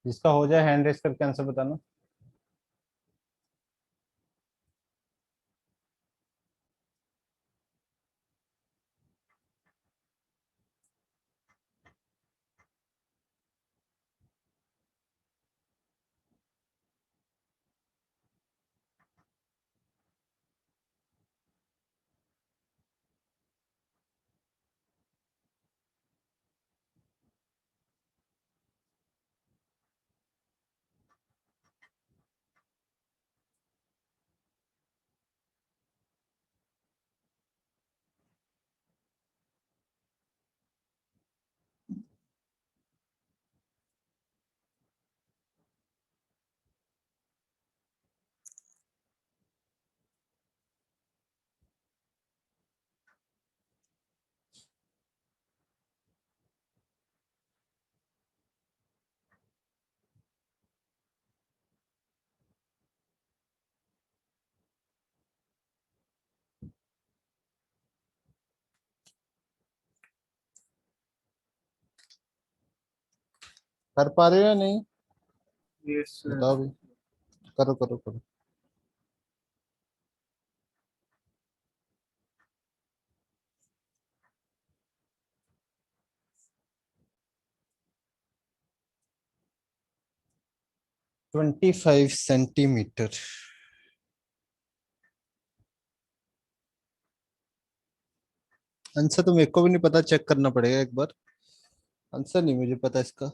जिसका हो जाए हैंड रेस करके आंसर बताना। कर पा रहे हो या नहीं? Yes, sir. बताओ भी। करो करो करो। Twenty 25 centimetre. आंसर तो मेरे को भी नहीं पता, चेक करना पड़ेगा एक बार। आंसर नहीं मुझे पता इसका।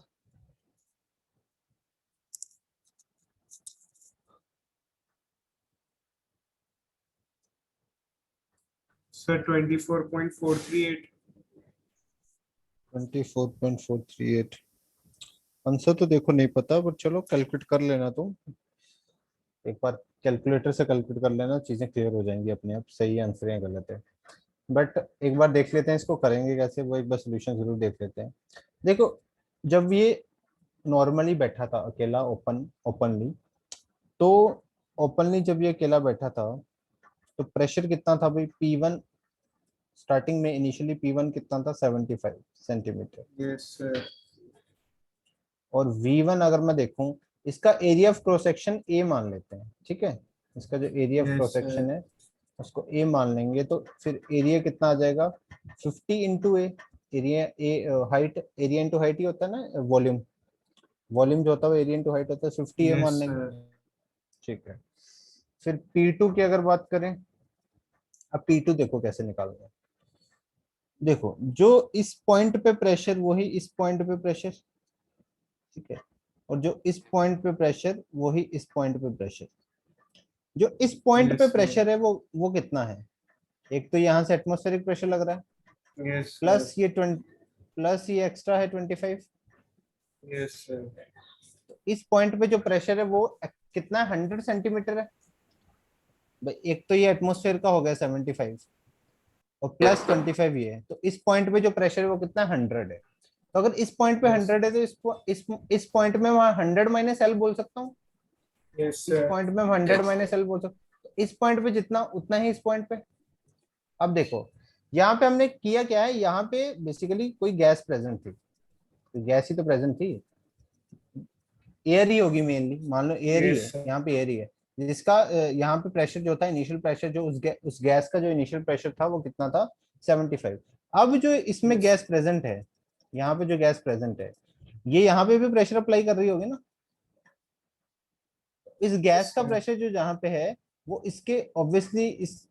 Sir, 24.438. 24.438। आंसर तो देखो नहीं पता, पर चलो कैलकुलेट कर लेना तुम एक बार। कैलकुलेटर से कैलकुलेट कर लेना, चीजें क्लियर हो जाएंगी अपने आप, सही आंसर है गलत है। बट एक बार देख लेते हैं इसको करेंगे कैसे, वो एक बार सोल्यूशन जरूर देख लेते हैं। देखो, जब ये नॉर्मली बैठा था अकेला ओपनली, तो ओपनली जब ये अकेला बैठा था तो प्रेशर कितना था भाई? P1 स्टार्टिंग में इनिशियली P1 कितना था? 75 सेंटीमीटर। Yes, sir. और V1 अगर मैं देखूं, इसका area of cross section A मान लेते हैं, ठीक है। इसका जो area of Yes, cross sir. Section है उसको ए मान लेंगे, तो फिर एरिया कितना आ जाएगा? 50 into A. Area A height, area into height ही होता है ना, वॉल्यूम। वॉल्यूम जो होता है वो एरिया इंटू हाइट होता है, 50 ए मान Yes, लेंगे। sir. ठीक है। फिर P2 की अगर बात करें, अब P2 देखो कैसे निकालना है। देखो, जो इस पॉइंट पे प्रेशर वही इस पॉइंट पे प्रेशर, ठीक है। और जो इस पॉइंट पे प्रेशर वही इस पॉइंट पे प्रेशर। जो इस पॉइंट Yes, पे sir. प्रेशर है वो कितना है? एक तो यहाँ से एटमॉस्फेरिक प्रेशर लग रहा है, Yes, sir. प्लस ये 20, प्लस ये एक्स्ट्रा है 25। Yes, sir. इस पॉइंट पे जो प्रेशर है वो कितना है? 100 सेंटीमीटर है भाई। एक तो ये एटमॉस्फेयर का हो गया 75, और प्लस 25 ये है, तो इस पॉइंट पे जो प्रेशर है वो कितना है? 100 है। तो अगर इस पॉइंट पे Yes. 100 है तो इस पॉइंट में वहां 100 माइनस एल बोल सकता हूँ। Yes, इस sir. पॉइंट में 100 माइनस एल बोल सकता हूँ। इस पॉइंट पे जितना उतना ही इस पॉइंट पे। अब देखो, यहाँ पे हमने किया क्या है, यहाँ पे बेसिकली कोई गैस प्रेजेंट थी, तो गैस ही तो प्रेजेंट थी, एयर ही होगी मेनली, मान लो एयर ही Yes, है, sir. यहाँ पे एयर ही है। जिसका यहाँ पे प्रेशर जो था, इनिशियल प्रेशर जो उस गैस का जो इनिशियल प्रेशर था वो कितना था? 75। अब जो इसमें Yes. गैस प्रेजेंट है, यहाँ पे जो गैस प्रेजेंट है, ये यहाँ पे भी प्रेशर अप्लाई कर रही होगी ना। इस गैस Yes, का sir. प्रेशर जो जहाँ पे है वो इसके ऑब्वियसली इस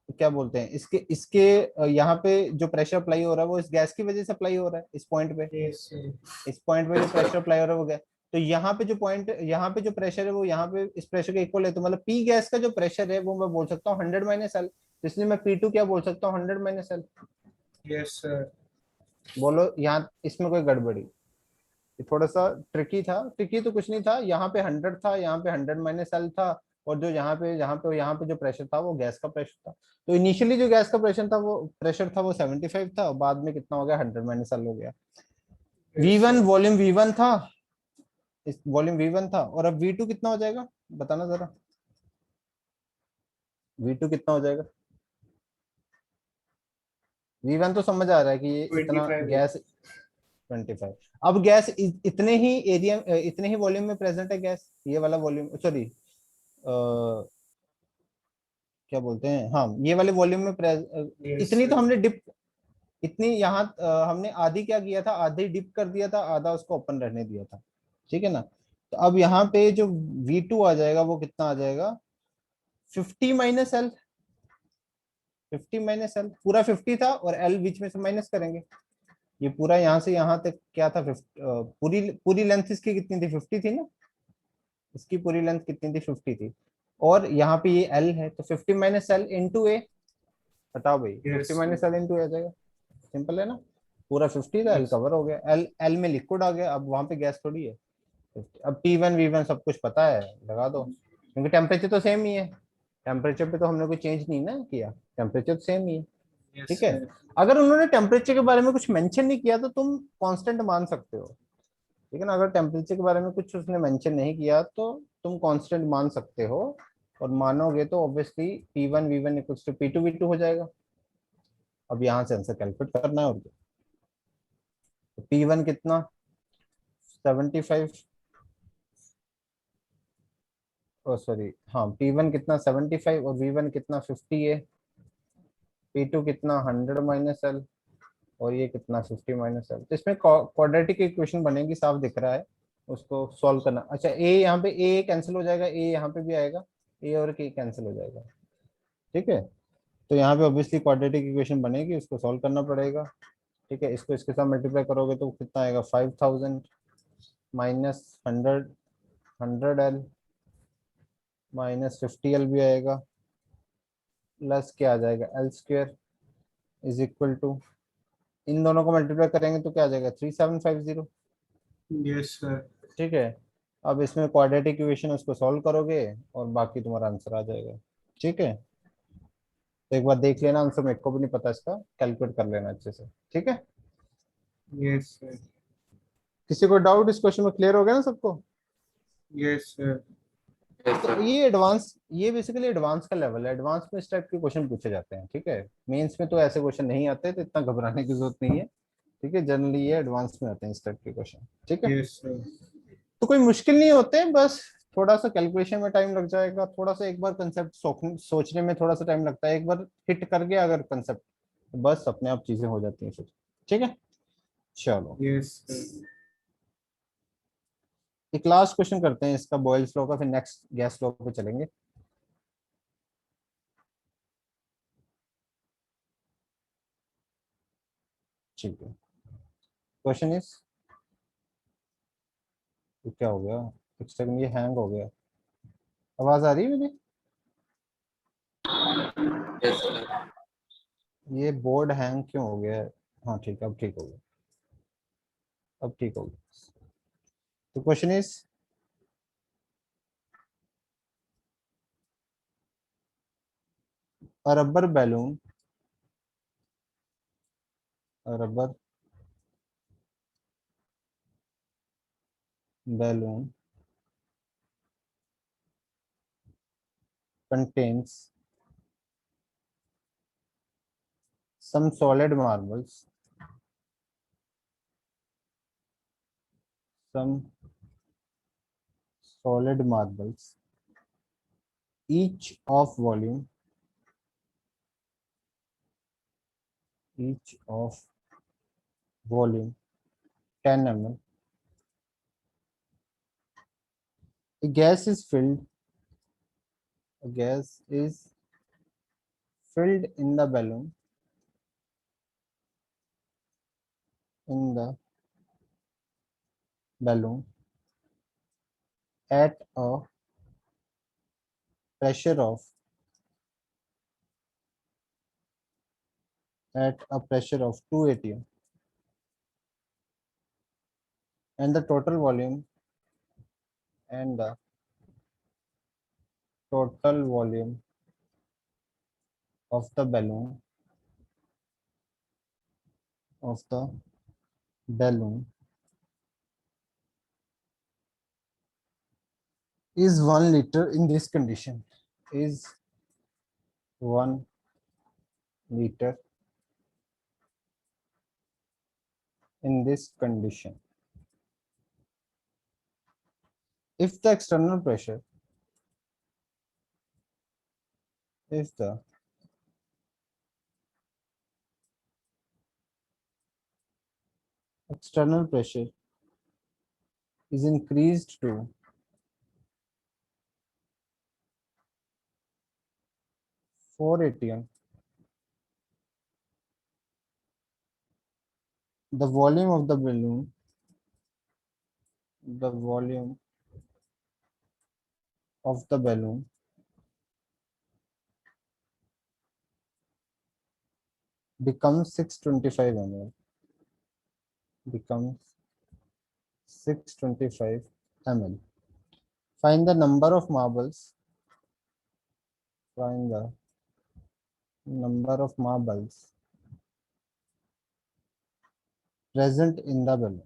क्या बोलते हैं, इसके इसके यहाँ पे जो प्रेशर अप्लाई हो रहा है वो इस गैस की वजह से अप्लाई हो रहा है इस पॉइंट पे। Yes, sir. इस पॉइंट पे जो प्रेशर अप्लाई हो रहा है वो गैस, तो यहाँ पे जो पॉइंट, यहाँ पे जो प्रेशर है वो यहाँ पे इस प्रेशर के इक्वल है, तो मतलब पी गैस का जो प्रेशर है वो मैं बोल सकता हूँ 100 माइनस एल। इसलिए मैं P2 क्या बोल सकता हूँ? 100 माइनस एल। Yes, sir. बोलो यहाँ इसमें कोई गड़बड़ी? ये थोड़ा सा ट्रिकी था, ट्रिकी तो कुछ नहीं था, यहाँ पे 100 था, यहाँ पे 100 माइनस एल था, और जो यहाँ पे जो प्रेशर था वो गैस का प्रेशर था। तो इनिशियली जो गैस का प्रेशर था वो 75 था, और बाद में कितना हो गया? 100 माइनस एल हो गया। Yes, V1 sir. Volume V1 था, इस वॉल्यूम V1 था, और अब V2 कितना हो जाएगा बताना जरा? V2 कितना हो जाएगा? V1 तो समझ आ रहा है कि ये इतना 25. गैस 25। अब गैस इतने ही एरिया, इतने ही वॉल्यूम में प्रेजेंट है गैस, ये वाला वॉल्यूम, सॉरी क्या बोलते हैं, हाँ ये वाले वॉल्यूम में Yes, इतनी तो sir. हमने डिप, इतनी यहाँ हमने आधी क्या किया था, आधी डिप कर दिया था, आधा उसको ओपन रहने दिया था, ठीक है ना। तो अब यहाँ पे जो V2 आ जाएगा वो कितना आ जाएगा, 50 - L, 50 - L, पूरा 50 था और L बीच में से माइनस करेंगे। ये पूरा यहाँ से यहाँ तक क्या था, 50, पूरी पूरी लेंथ इसकी कितनी थी, 50 थी ना, इसकी पूरी लेंथ कितनी थी, 50 थी, और यहाँ पे ये L है, तो 50 - L इंटू ए, बताओ भाई, Yes, 50 - L इंटू आ जाएगा, सिंपल है ना। पूरा 50 था, एल Yes. कवर हो गया, एल एल में लिक्विड आ गया, अब वहां पे गैस थोड़ी है। अब P1 V1 सब कुछ पता है, लगा दो, क्योंकि टेम्परेचर तो सेम ही है, टेम्परेचर पे तो हमने कोई चेंज नहीं ना किया, टेम्परेचर सेम ही है, Yes, ठीक है। sir. अगर उन्होंने टेम्परेचर के बारे में कुछ मेंशन नहीं किया तो तुम कांस्टेंट मान सकते हो, लेकिन अगर टेम्परेचर के बारे में कुछ उसने मेंशन नहीं किया तो तुम कांस्टेंट मान सकते हो, और मानोगे तो obviously P1 V1 equals to P2 V2 हो जाएगा। अब यहाँ से आंसर कैलकुलेट करना है, और P1 कितना, 75, सॉरी हाँ, P1 कितना 75 और V1 कितना 50 है, P2 कितना 100 - L, और ये कितना 50 - L। तो इसमें क्वाड्रेटिक इक्वेशन बनेगी, साफ दिख रहा है, उसको सॉल्व करना। अच्छा ए यहाँ पे ए कैंसिल हो जाएगा, ए यहाँ पे भी आएगा, ए और के कैंसिल हो जाएगा, ठीक है। तो यहाँ पे ऑब्वियसली क्वाड्रेटिक इक्वेशन बनेगी, उसको सॉल्व करना पड़ेगा, ठीक है। इसको इसके साथ मल्टीप्लाई करोगे तो कितना आएगा, 5000 माइनस 100L माइनस 50L भी आएगा, प्लस क्या आ जाएगा, L² इज इक्वल टू, इन दोनों को मल्टीप्लाई करेंगे तो क्या आ जाएगा, 3750, Yes, sir. ठीक है। अब इसमें क्वाड्रेटिक इक्वेशन उसको सॉल्व करोगे और बाकी तुम्हारा आंसर आ जाएगा, ठीक है। तो एक बार देख लेना आंसर, मेरे को भी नहीं पता इसका, कैलकुलेट कर लेना अच्छे से, ठीक है। Yes, sir. किसी को डाउट इस क्वेश्चन में, क्लियर हो गया ना सबको। Yes, sir. Yes, तो sir. ये एडवांस, ये बेसिकली एडवांस का लेवल है, एडवांस में इस टाइप के क्वेश्चन पूछे जाते हैं, ठीक है। मेंस में तो ऐसे क्वेश्चन नहीं आते, तो इतना घबराने की जरूरत नहीं है, ठीक है। जनरली ये एडवांस में आते हैं इस टाइप के क्वेश्चन, ठीक है। Yes, sir. तो कोई मुश्किल नहीं होते, बस थोड़ा सा कैलकुलेशन में टाइम लग जाएगा, थोड़ा सा एक बार कंसेप्ट सोचने में थोड़ा सा टाइम लगता है, एक बार हिट कर गया अगर कंसेप्ट, तो बस अपने आप चीजें हो जाती हैं फिर, ठीक है। चलो Yes, sir. एक लास्ट क्वेश्चन करते हैं इसका, बॉयल्स लॉ का, फिर नेक्स्ट गैस लॉ पे चलेंगे। ठीक है, क्वेश्चन इज, क्या हो गया, एक सेकंड, ये हैंग हो गया, आवाज आ रही है मेरी, Yes, sir. ये बोर्ड हैंग क्यों हो गया है, हाँ ठीक है, अब ठीक हो गया, अब ठीक हो गया। तो question is, a rubber balloon, a rubber balloon contains some solid marbles, some solid marbles, each of volume, each of volume 10 ml. A gas is filled, a gas is filled in the balloon, in the balloon at a pressure of, at a pressure of 2 atm, and the total volume, and the total volume of the balloon, of the balloon is 1 liter in this condition, is 1 liter in this condition, if the external pressure, if the external pressure is increased to 4 atm, the volume of the balloon, the volume of the balloon becomes 625 ml, becomes 625 ml. Find the number of marbles, find the number of marbles present in the balloon.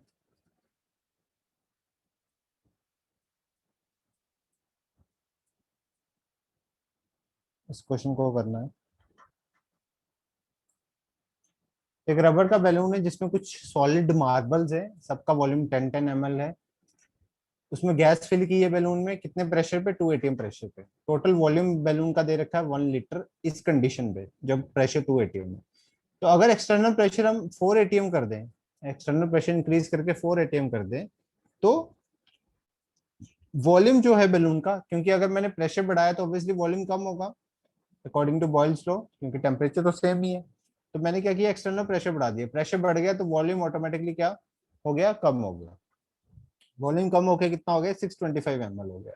इस question को करना है। एक rubber का balloon है जिसमें कुछ solid marbles है, सबका वॉल्यूम 10 ml है। उसमें गैस फिल की है बैलून में, कितने प्रेशर पे? 2 atm प्रेशर पे। टोटल वॉल्यूम बैलून का दे रखा है 1 लीटर इस कंडीशन पे जब प्रेशर 2 atm है। तो अगर एक्सटर्नल प्रेशर हम 4 atm कर दें, एक्सटर्नल प्रेशर इंक्रीज करके 4 atm कर दें, तो वॉल्यूम जो है बैलून का, क्योंकि अगर मैंने प्रेशर बढ़ाया तो ऑब्वियसली वॉल्यूम कम होगा अकॉर्डिंग टू बॉयल्स लॉ, क्योंकि टेम्परेचर तो सेम ही है। तो मैंने क्या किया, एक्सटर्नल प्रेशर बढ़ा दिया, प्रेशर बढ़ गया तो वॉल्यूम ऑटोमेटिकली क्या हो गया, कम हो गया। वॉल्यूम कम होकर कितना हो गया, 625 ml हो गया।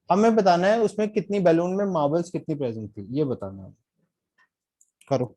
हमें बताना है उसमें कितनी बैलून में मार्बल्स कितनी प्रेजेंट थी, ये बताना है। करो।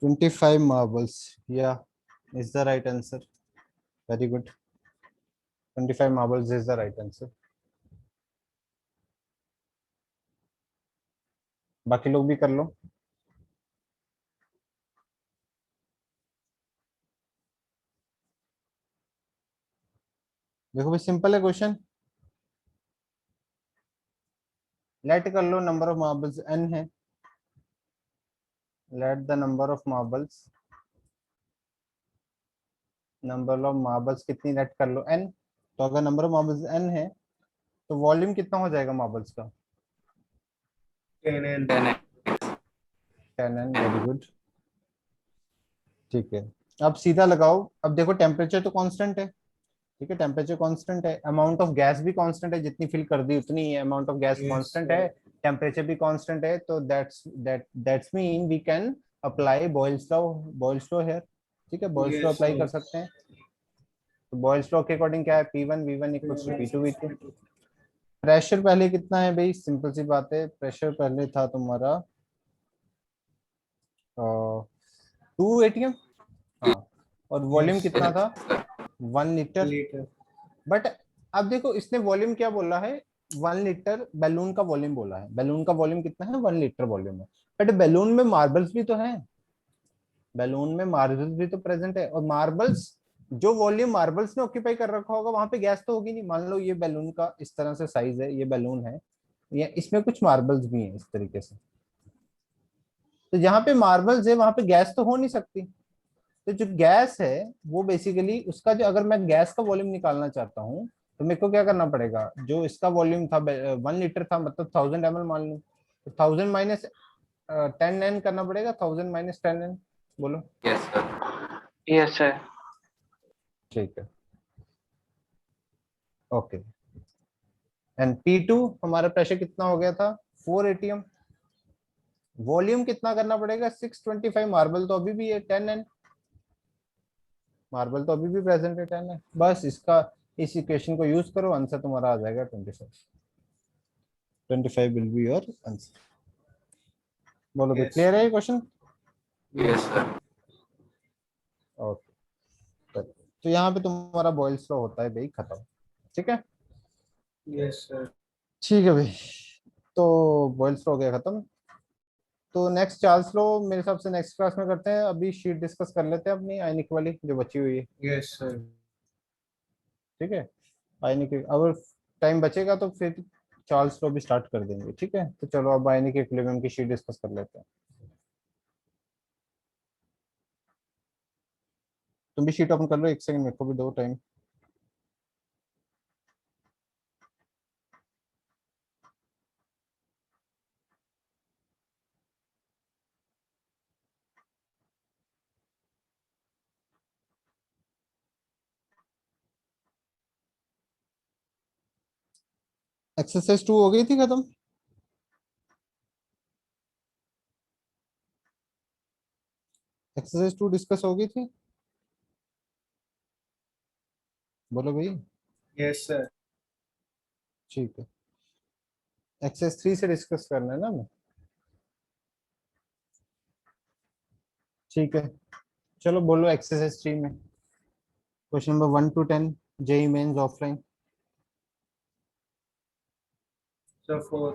"25 marbles, yeah, is the right answer. Very good. 25 marbles is the right answer. बाकी लोग भी कर लो। देखो भाई, सिंपल है क्वेश्चन। लेट कर लो, नंबर ऑफ मार्बल्स n है। Let the number of marbles, number of marbles कितनी लेट कर लो, n। तो अगर नंबर ऑफ मार्बल्स n है तो वॉल्यूम कितना हो जाएगा मार्बल्स का? 10 10n। वेरी गुड, ठीक है। अब सीधा लगाओ। अब देखो टेम्परेचर तो कांस्टेंट है, ठीक है, टेम्परेचर कांस्टेंट है, अमाउंट ऑफ गैस भी कांस्टेंट है, जितनी फिल कर दी उतनी ही amount of gas Yes, constant sir. है, टेम्परेचर भी कांस्टेंट है। तो that's mean we can apply Boyle's law here, ठीक है, Boyle's law Yes, apply sir. कर सकते हैं। तो बॉयल्स लॉ के अकॉर्डिंग क्या है, P1 V1 equals to P2 V2। Pressure पहले कितना है भाई, सिंपल सी बात है, प्रेशर पहले था तुम्हारा 2 atm, हाँ, और वॉल्यूम Yes, कितना था, 1 लीटर। later. बट अब देखो इसने वॉल्यूम क्या बोला है, 1 लीटर बैलून का वॉल्यूम बोला है। बैलून का वॉल्यूम कितना है, 1 लीटर वॉल्यूम है। बट बैलून में मार्बल्स भी तो हैं, बैलून में मार्बल्स भी तो प्रेजेंट है, और मार्बल्स जो वॉल्यूम मार्बल्स ने ऑक्यूपाई कर रखा होगा वहां पे गैस तो होगी नहीं। मान लो ये बैलून का इस तरह से साइज है, ये बैलून है, ये इसमें कुछ मार्बल्स भी हैं इस तरीके से, तो जहां पे मार्बल्स है वहां पे गैस तो हो नहीं सकती। तो जो गैस है वो बेसिकली उसका जो, अगर मैं गैस का वॉल्यूम निकालना चाहता हूँ तो मेरे को क्या करना पड़ेगा, जो इसका वॉल्यूम था 1 लीटर था, मतलब 1000 ml मान लूं, तो 1000 माइनस 10n करना पड़ेगा, 1000 माइनस 10n। बोलो। Yes, sir. Yes, sir. ठीक है, ओके। एंड P2 हमारा प्रेशर कितना हो गया था, 4 atm। वॉल्यूम कितना करना पड़ेगा, 625। मार्बल तो अभी भी है 10n, मार्बल तो अभी भी प्रेजेंट है 10n। बस इसका इस इक्वेशन को यूज करो, आंसर तुम्हारा आ जाएगा 25। 25 विल बी योर आंसर। बोलो भाई, Yes. क्लियर है ये क्वेश्चन? Yes, sir. ओके, तो यहाँ पे तुम्हारा बॉयल्स लॉ होता है भाई खत्म। ठीक है, Yes, sir. ठीक है भाई, तो बॉयल्स लॉ हो गया खत्म। तो नेक्स्ट चार्ल्स लॉ मेरे हिसाब से नेक्स्ट क्लास में करते हैं, अभी शीट डिस्कस कर लेते हैं अपनी आयनिक वाली जो बची हुई है। Yes, sir. ठीक है, आयनिक अगर टाइम बचेगा तो फिर चार्ल्स लॉ भी स्टार्ट कर देंगे। ठीक है, तो चलो अब आयनिक इक्विलिब्रियम की शीट डिस्कस कर लेते हैं। तुम भी शीट ओपन कर लो, एक सेकंड मेरे को भी दो टाइम। एक्सरसाइज 2 हो गई थी खत्म? एक्सरसाइज 2 डिस्कस हो गई थी? बोलो भाई। Yes, sir. ठीक है, एक्सरसाइज 3 से डिस्कस करना है ना हमें? ठीक है, चलो बोलो एक्सरसाइज 3 में question number 1 to 10 JEE Mains offline. So 4.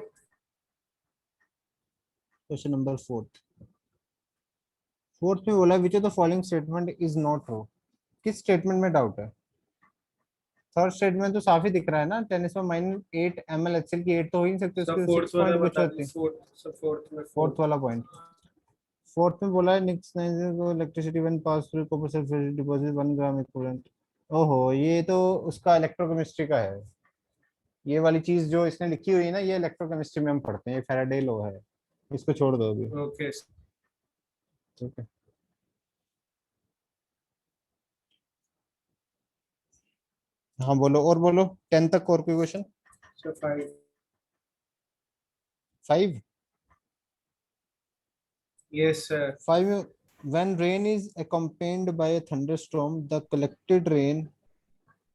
Question number 4th में बोला which of the following statement is not true. किस स्टेटमेंट में डाउट है? थर्ड स्टेटमेंट तो साफ ही दिख रहा है ना, 10⁻8 ml HCl की 8 तो हो ही नहीं सकती, So उसकी 6 fourth वाला पॉइंट कुछ बता होती दो, है। fourth. So fourth में फोर्थ fourth. वाला पॉइंट, फोर्थ में बोला है निक्स को electricity when pass through copper sulphate deposit 1 gram equivalent. ओहो, ये तो उसका इलेक्ट्रोकेमिस्ट्री का है। ये वाली चीज जो इसने लिखी हुई है ना, ये इलेक्ट्रोकेमिस्ट्री में हम पढ़ते हैं, ये फैराडे लॉ है, इसको छोड़ दो अभी। Okay. ठीक है, हाँ बोलो और बोलो 10 तक और कोई question? So 5. 5? Yes, sir. 5 when rain is accompanied by a thunderstorm, the collected rain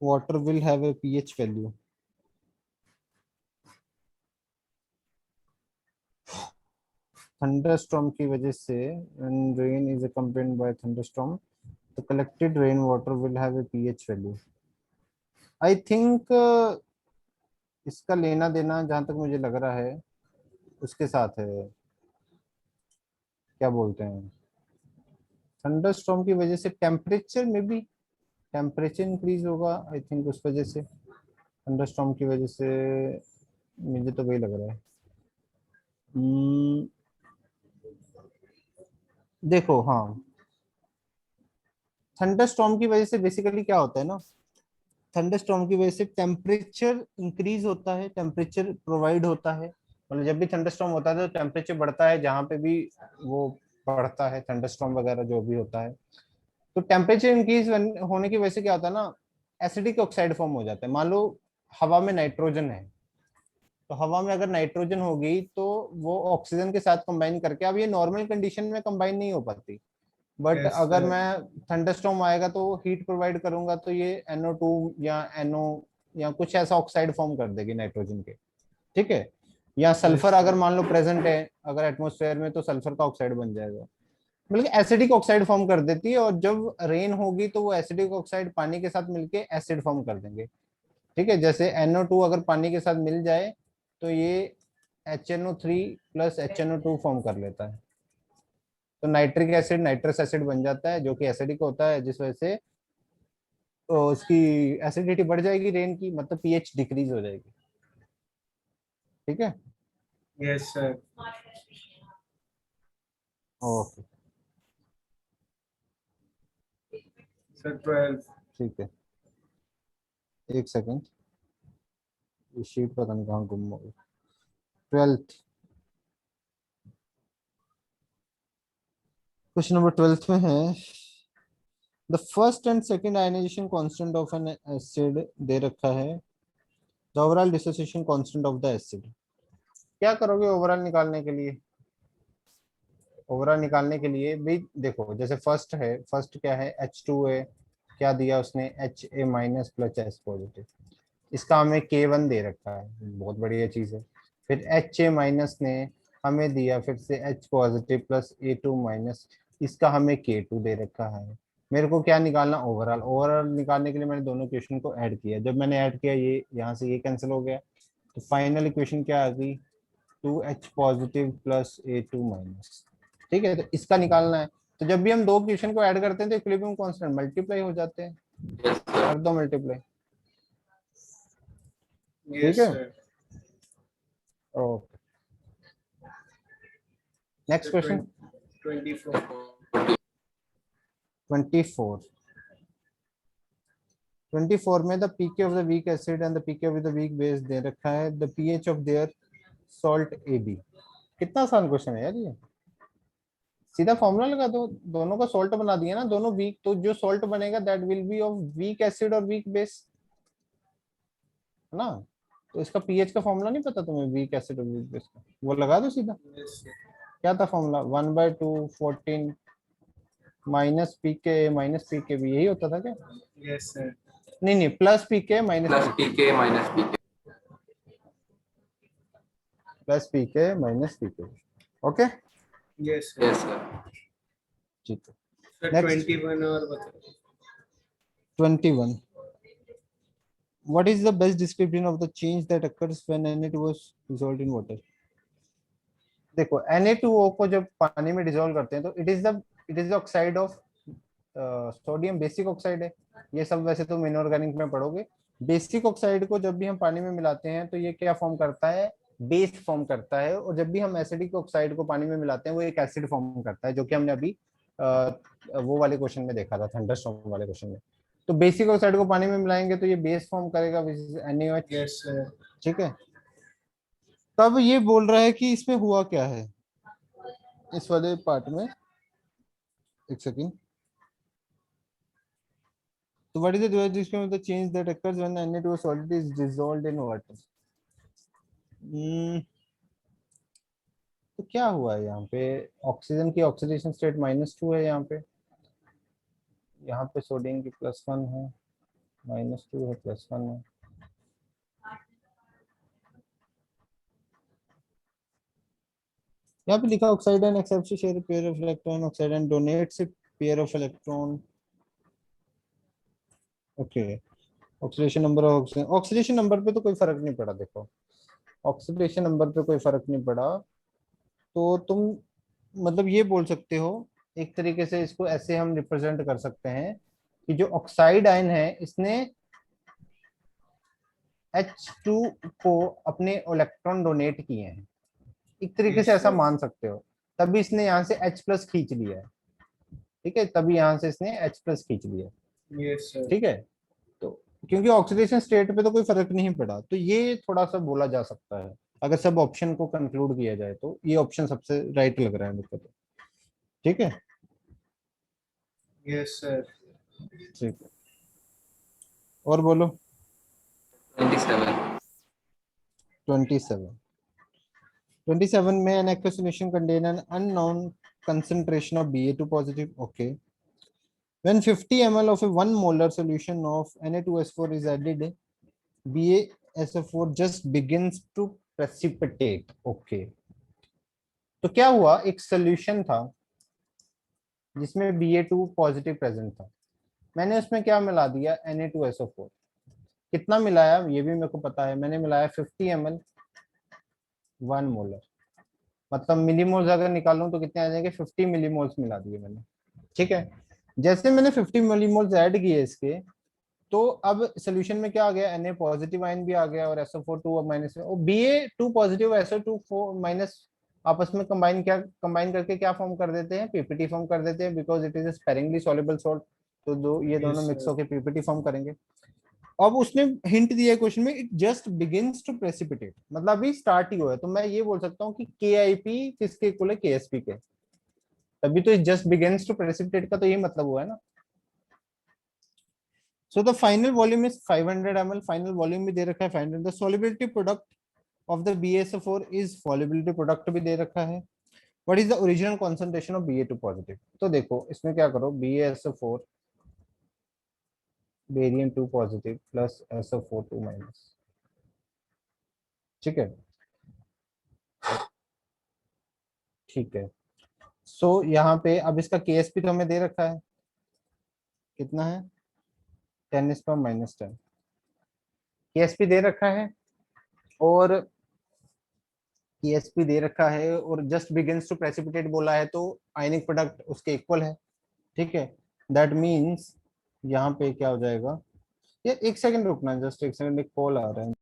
water will have a pH value. Thunderstorm की वजह से when rain is accompanied by thunderstorm, the collected rain water will have a pH value. I think इसका लेना देना जहां तक मुझे लग रहा है उसके साथ है, क्या बोलते हैं, थंडरस्टॉर्म की वजह से टेम्परेचर में भी टेम्परेचर इंक्रीज होगा आई थिंक, उस वजह से थंडरस्टॉर्म की वजह से, मुझे तो वही लग रहा है। देखो हाँ, थंडरस्टॉर्म की वजह से बेसिकली क्या होता है ना, थंडरस्टॉर्म की वजह से टेम्परेचर इंक्रीज होता है, टेम्परेचर प्रोवाइड होता है, मतलब जब भी थंडरस्टॉर्म होता है तो टेम्परेचर बढ़ता है जहां पे भी वो बढ़ता है, थंडरस्टॉर्म वगैरह जो भी होता है। तो टेम्परेचर इंक्रीज होने की वजह से क्या होता है ना, एसिडिक ऑक्साइड फॉर्म हो जाता है। मान लो हवा में नाइट्रोजन है, तो हवा में अगर नाइट्रोजन होगी तो वो ऑक्सीजन के साथ कंबाइन करके, अब ये नॉर्मल कंडीशन में कंबाइन नहीं हो पाती, बट Yes, अगर sir. मैं थंडरस्टॉर्म आएगा तो हीट प्रोवाइड करूंगा तो ये NO2 या NO या कुछ ऐसा ऑक्साइड फॉर्म कर देगी नाइट्रोजन के। ठीक है, या Yes, सल्फर अगर sir. मान लो प्रेजेंट है अगर एटमोस्फेयर में, तो सल्फर का ऑक्साइड बन जाएगा, मतलब एसिडिक ऑक्साइड फॉर्म कर देती है। और जब रेन होगी तो वो एसिडिक ऑक्साइड पानी के साथ मिलके एसिड फॉर्म कर देंगे। ठीक है, जैसे NO2 अगर पानी के साथ मिल जाए तो ये HNO3 प्लस HNO2 फॉर्म कर लेता है, तो नाइट्रिक एसिड नाइट्रस एसिड बन जाता है जो कि एसिडिक होता है, जिस वजह से उसकी एसिडिटी बढ़ जाएगी रेन की, मतलब पीएच डिक्रीज हो जाएगी। ठीक है, Yes, sir. Okay So 12. ठीक है, एक सेकंड, ये शीट पता नहीं कहाँ गुम हो गई। 12th क्वेश्चन नंबर 12th में है, the first and second ionisation constant of an acid दे रखा है, the overall dissociation constant of the acid. क्या करोगे ओवरऑल निकालने के लिए? ओवरऑल निकालने के लिए भी देखो, जैसे फर्स्ट है, फर्स्ट क्या है, H2 है, क्या दिया उसने, HA minus plus H positive, इसका हमें K1 दे रखा है, बहुत बढ़िया चीज है। फिर HA माइनस ने हमें दिया फिर से H positive plus A2 minus, इसका हमें K2 दे रखा है। मेरे को क्या निकालना, ओवरऑल। ओवरऑल निकालने के लिए मैंने दोनों इक्वेशन को ऐड किया, जब मैंने ऐड किया ये यहाँ से ये कैंसिल हो गया, तो फाइनल इक्वेशन क्या आ गई, 2H positive plus A2 minus. ठीक है, तो इसका निकालना है। तो जब भी हम दो इक्वेशन को ऐड करते हैं तो इक्विलिब्रियम कांस्टेंट मल्टीप्लाई हो जाते हैं, Yes, sir. कर दो मल्टीप्लाई। Yes, है? sir. Okay, next question 24. 24। 24 में the pK of the weak acid and the pK of the weak base दे रखा है, the pH of their salt AB। कितना आसान क्वेश्चन है यार ये, सीधा फॉर्मूला लगा दो, दोनों का सॉल्ट बना दिया ना, दोनों वीक, तो जो सॉल्ट बनेगा that will be of weak acid और वीक बेस, है ना। तो इसका पीएच का फॉर्मूला नहीं पता तुम्हें, वीक एसिड और वीक बेस का, वो लगा दो सीधा। Yes, sir. क्या था फॉर्मूला, 1/2 14 माइनस पी के भी, यही होता था क्या? Yes, sir. नहीं नहीं, प्लस पी के minus Plus PK minus PK. Plus P के माइनस पी के। Okay, Yes, sir. Yes, sir. ठीक है। Sir, Next. 21 और बताओ. 21, what is the best description of the change that occurs when Na2O is dissolved in water? देखो Na2O को जब पानी में डिसॉल्व करते हैं तो it is the oxide of sodium, basic oxide है। ये सब वैसे तो इनऑर्गेनिक में पढ़ोगे। बेसिक ऑक्साइड को जब भी हम पानी में मिलाते हैं तो ये क्या फॉर्म करता है, बेस फॉर्म करता है। और जब भी हम एसिडिक ऑक्साइड को पानी में मिलाते हैं वो एक एसिड फॉर्म करता है, जो कि हमने अभी वो वाले क्वेश्चन में देखा था, थंडरस्टॉर्म वाले क्वेश्चन में। तो बेसिक ऑक्साइड को पानी में मिलाएंगे तो ये बेस फॉर्म करेगा, which is NaOH। Yes, sir. ठीक है, तब ये बोल रहा है कि इसमें हुआ क्या है, इस वाले पार्ट में, एक second. So what is the description of the change that occurs when Na2O solid is dissolved in water? तो क्या हुआ है यहाँ पे, ऑक्सीजन की ऑक्सीडेशन स्टेट -2 है यहाँ पे सोडियम की +1 है, -2 है, +1 है। यहाँ पे लिखा oxide and accept share pair of electron, oxide and donates pair of electron. Okay, oxidation number of oxygen, oxidation number पे तो कोई फर्क नहीं पड़ा। देखो ऑक्सीडेशन नंबर पे कोई फर्क नहीं पड़ा, तो तुम मतलब ये बोल सकते हो, एक तरीके से इसको ऐसे हम रिप्रेजेंट कर सकते हैं कि जो ऑक्साइड आयन है इसने H2 को अपने इलेक्ट्रॉन डोनेट किए हैं, एक तरीके से ऐसा मान सकते हो। तभी इसने यहाँ से H+ खींच लिया है, ठीक है, तभी यहाँ से इसने H+ खींच लिया है। Yes, sir. ठीक है, तो क्योंकि ऑक्सीडेशन स्टेट पे तो कोई फर्क नहीं पड़ा, तो ये थोड़ा सा बोला जा सकता है। अगर सब ऑप्शन को कंक्लूड किया जाए तो ये ऑप्शन सबसे राइट लग रहा है मुझको तो। ठीक है, Yes, sir. ठीक है, और बोलो। 27. 27 में an aqueous solution contain an unknown concentration of Ba2 positive. Okay, when 50 ml of a 1 molar solution of Na2S4 is added, BaSO4 just begins to precipitate. Okay, तो क्या हुआ, एक सोल्यूशन था जिसमें Ba2 पॉजिटिव प्रेजेंट था, मैंने उसमें क्या मिला दिया, Na2SO4। कितना मिलाया ये भी मेरे को पता है, मैंने मिलाया 50 ml 1 मोलर, मतलब मिलीमोल्स अगर निकालूं तो कितने आ जाएंगे, 50 मिलीमोल्स मिला दिए मैंने। ठीक है, जैसे मैंने 50 मिलीमोल्स ऐड किए इसके, तो अब सोल्यूशन में क्या आ गया, Na पॉजिटिव आयन भी आ गया और SO4 2 माइनस में, और Ba2 पॉजिटिव SO2 माइनस आपस में कंबाइन करके क्या फॉर्म कर देते हैं, पीपीटी फॉर्म कर देते हैं, because it is a sparingly soluble salt. तो ये दोनों मिक्स होकर पीपीटी फॉर्म करेंगे। अब उसने हिंट दिया है क्वेश्चन में, it just begins to precipitate, मतलब अभी स्टार्ट ही हुआ है। तो मैं ये बोल सकता हूँ कि KIP किसके इक्वल है, KSP के, तभी तो जस्ट बिगिंस टू प्रेसिपिटेट का तो ये मतलब हुआ है ना। So the final volume is 500 ml, final volume भी दे रखा है 500। The solubility product of the BaSO4 is, solubility product भी दे रखा है। What is the original concentration of Ba2 positive. तो देखो इसमें क्या करो, BaSO4 barium 2 positive plus SO4 2 minus. ठीक है, ठीक है। सो यहाँ पे अब इसका KSP तो हमें दे रखा है, कितना है 10⁻⁻10 KSP दे रखा है, और KSP दे रखा है और जस्ट बिगिंस टू प्रेसिपिटेट बोला है, तो आयनिक प्रोडक्ट उसके इक्वल है। ठीक है, दैट मीन्स यहाँ पे क्या हो जाएगा, ये एक सेकंड रुकना, जस्ट एक सेकंड, एक कॉल आ रहा है।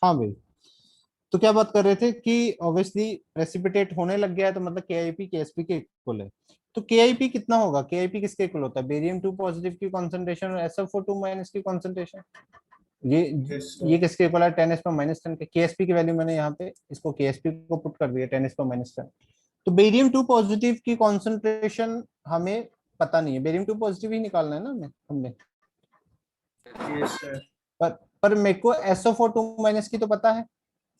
हाँ भाई, तो क्या बात कर रहे थे कि ऑब्वियसली प्रेसिपिटेट होने लग गया है, तो मतलब KIP KSP के इक्वल है। तो KIP कितना होगा, KIP किसके इक्वल होता है, बेरियम 2 पॉजिटिव की कॉन्सेंट्रेशन और SO4 2 माइनस की कॉन्सेंट्रेशन। ये Yes, sir. ये किसके इक्वल है, 10⁻10 के। KSP की वैल्यू मैंने यहाँ पे इसको KSP को पुट कर दिया 10⁻10। तो बेरियम 2 पॉजिटिव की कॉन्सेंट्रेशन हमें पता नहीं है, बेरियम 2 पॉजिटिव ही निकालना है ना हमने। Yes, sir. पर मेरे को SO4 2 माइनस की तो पता है,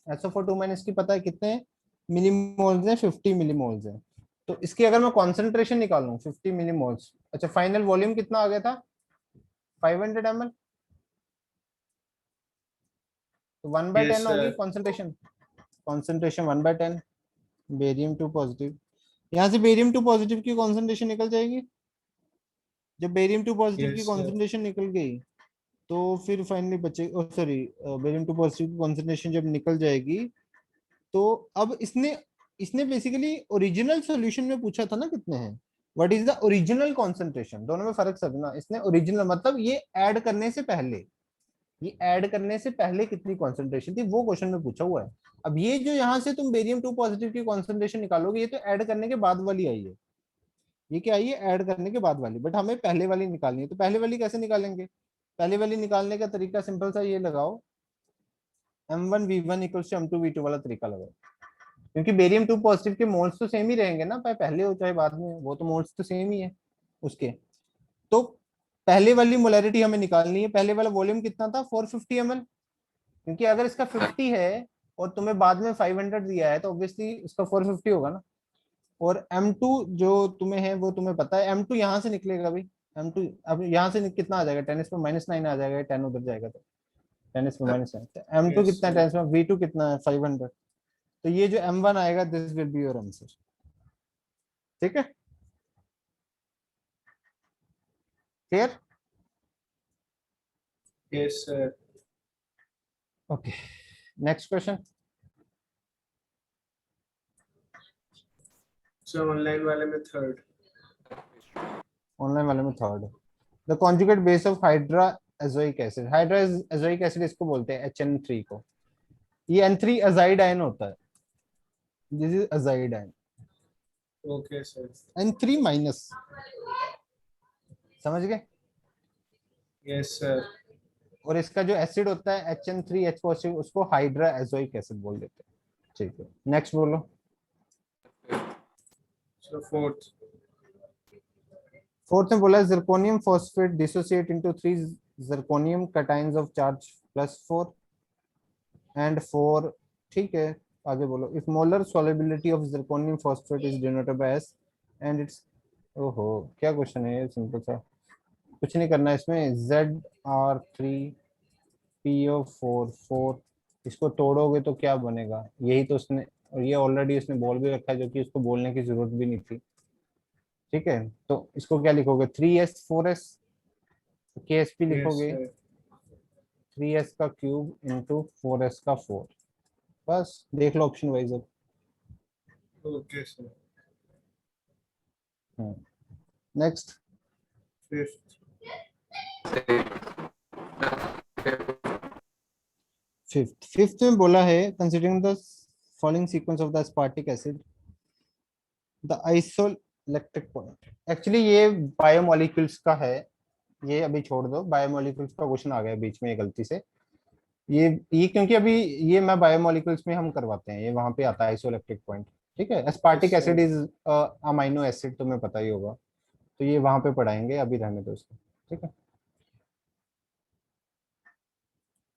SO4 2 माइनस की पता है कितने मिलीमोल्स है, 50 मिलीमोल्स है। तो इसकी अगर मैं कॉन्सेंट्रेशन निकालूं 50 मिलीमोल्स, अच्छा फाइनल वॉल्यूम कितना आ गया था 500 ml, तो 1/10 Yes, होगी sir. Concentration, concentration 1/10 barium 2 positive. यहाँ से बेरियम 2 पॉजिटिव की कॉन्सेंट्रेशन निकल जाएगी। जब बेरियम 2 पॉजिटिव की Yes, sir. कॉन्सेंट्रेशन निकल गई, तो फिर फाइनली बचे, सॉरी, बेरियम 2 पॉजिटिव की कॉन्सेंट्रेशन जब निकल जाएगी, तो अब इसने इसने बेसिकली ओरिजिनल सॉल्यूशन में पूछा था ना कितने हैं, what is the original concentration, दोनों में फर्क समझना। इसने ओरिजिनल मतलब ये ऐड करने से पहले, ये ऐड करने से पहले कितनी कॉन्सेंट्रेशन थी, वो क्वेश्चन में पूछा हुआ है। अब ये जो यहाँ से तुम बेरियम 2 पॉजिटिव की कॉन्सेंट्रेशन निकालोगे, ये तो ऐड करने के बाद वाली आई है, ये क्या आई है, ऐड करने के बाद वाली, बट हमें पहले वाली निकालनी है। तो पहले वाली कैसे निकालेंगे, पहले वाली निकालने का तरीका सिंपल सा, ये लगाओ M1V1 = M2V2 वाला तरीका लगाओ, क्योंकि बेरियम 2 पॉजिटिव के मोल्स तो सेम ही रहेंगे ना, चाहे पहले हो चाहे बाद में, वो तो मोल्स तो सेम ही है उसके। तो पहले वाली मोलैरिटी हमें निकालनी है। पहले वाला वॉल्यूम कितना था 450 ml, क्योंकि अगर इसका 50 है और तुम्हें बाद में 500 दिया है, तो ऑब्वियसली इसका 450 होगा ना। और M2 जो तुम्हें है वो तुम्हें पता है, M2 यहाँ से निकलेगा भाई, M2 अब यहाँ से कितना आ जाएगा, 10⁻⁹ आ जाएगा, 10 उधर जाएगा तो 10⁻⁹। M2 Yes, कितना है, sir. 10V2 कितना है 500। तो ये जो M1 आएगा, this will be your answer. ठीक है, clear? Yes, sir. Okay, next question. So online वाले में third. ऑनलाइन वाले में third. The conjugate base of hydra Azoic acid, hydra Azoic acid इसको बोलते हैं HN3 को। ये N3 अजाइड आयन होता है, this is azide ion, Okay, sir. N3 minus, समझ गए? Yes, sir. और इसका जो एसिड होता है HN3H पॉजिटिव, उसको हाइड्रा एजोइक एसिड बोल देते हैं। ठीक है, नेक्स्ट बोलो। So fourth. फोर्थ में बोला है zirconium phosphate dissociate into 3 zirconium cations of charge +4 and 4। ठीक है, आगे बोलो। If molar solubility of zirconium phosphate is denoted by S and it's, ओहो क्या क्वेश्चन है ये, सिंपल सा, कुछ नहीं करना है इसमें। ZR3PO4 इसको तोड़ोगे तो क्या बनेगा, यही तो उसने, और ये ऑलरेडी उसने बोल भी रखा है, जो कि उसको बोलने की जरूरत भी नहीं थी। ठीक है, तो इसको क्या लिखोगे 3S4S, KSP Yes, लिखोगे sir. 3S का क्यूब इंटू 4S का 4। बस देख लो ऑप्शन वाइज अब। Okay, sir. Next, Fifth. Fifth में बोला है considering the following sequence of the aspartic acid the isoelectric point actually ये बायोमोलिक्यूल्स का है, ये अभी छोड़ दो, बायोमोलिक्यूल्स का क्वेश्चन आ गया बीच में ये गलती से, ये क्योंकि अभी ये मैं बायोमोलिक्यूल्स में हम करवाते हैं, ये वहां पे आता है आइसोइलेक्ट्रिक पॉइंट। ठीक है, aspartic Yes, sir. Acid is amino acid, तुम्हें पता ही होगा, तो ये वहां पे पढ़ाएंगे, अभी रहने दो इसको। ठीक है,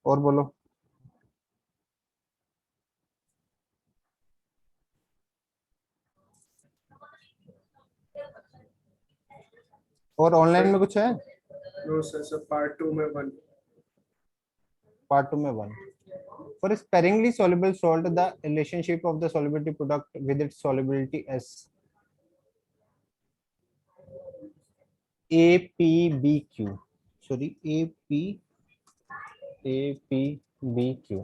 और बोलो। और ऑनलाइन में कुछ है? No, sir. So part 2 में 1. पार्ट 2 में 1 for sparingly soluble salt the relationship of the solubility product with its solubility s APBQ sorry APBQ,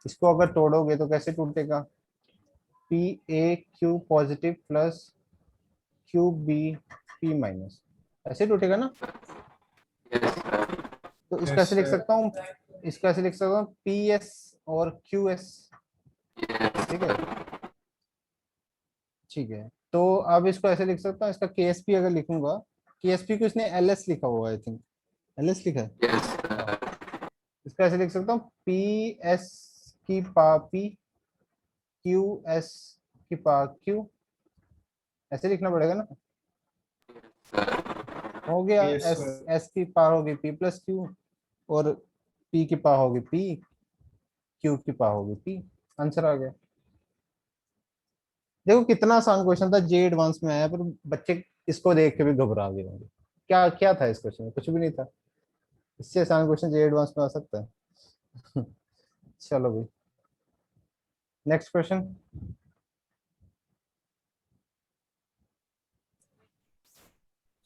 इसको अगर तोड़ोगे तो कैसे टूटेगा? PAQ positive plus QBP minus, ऐसे टूटेगा ना? Yes, sir. तो इसको Yes, ऐसे लिख sir. सकता हूँ, इसको ऐसे लिख सकता हूँ PS और QS। Yes, ठीक है, ठीक है, तो अब इसको ऐसे लिख सकता हूँ, इसका KSP अगर लिखूंगा, KSP को इसने LS लिखा हुआ है, आई थिंक LS लिखा है, yes, sir. इसको ऐसे लिख सकता हूँ PS की पा P QS की पा Q, ऐसे लिखना पड़ेगा ना? हो गया, Yes, S sir. S की पा होगी P प्लस Q और P की पा होगी P, Q की पा होगी P, आंसर आ गया। देखो कितना आसान क्वेश्चन था, जे एडवांस में आया, पर बच्चे इसको देख के भी घबरा गए होंगे, क्या क्या था इस क्वेश्चन में? कुछ भी नहीं था, इससे आसान क्वेश्चन जे एडवांस में आ सकता है। चलो भाई, next question.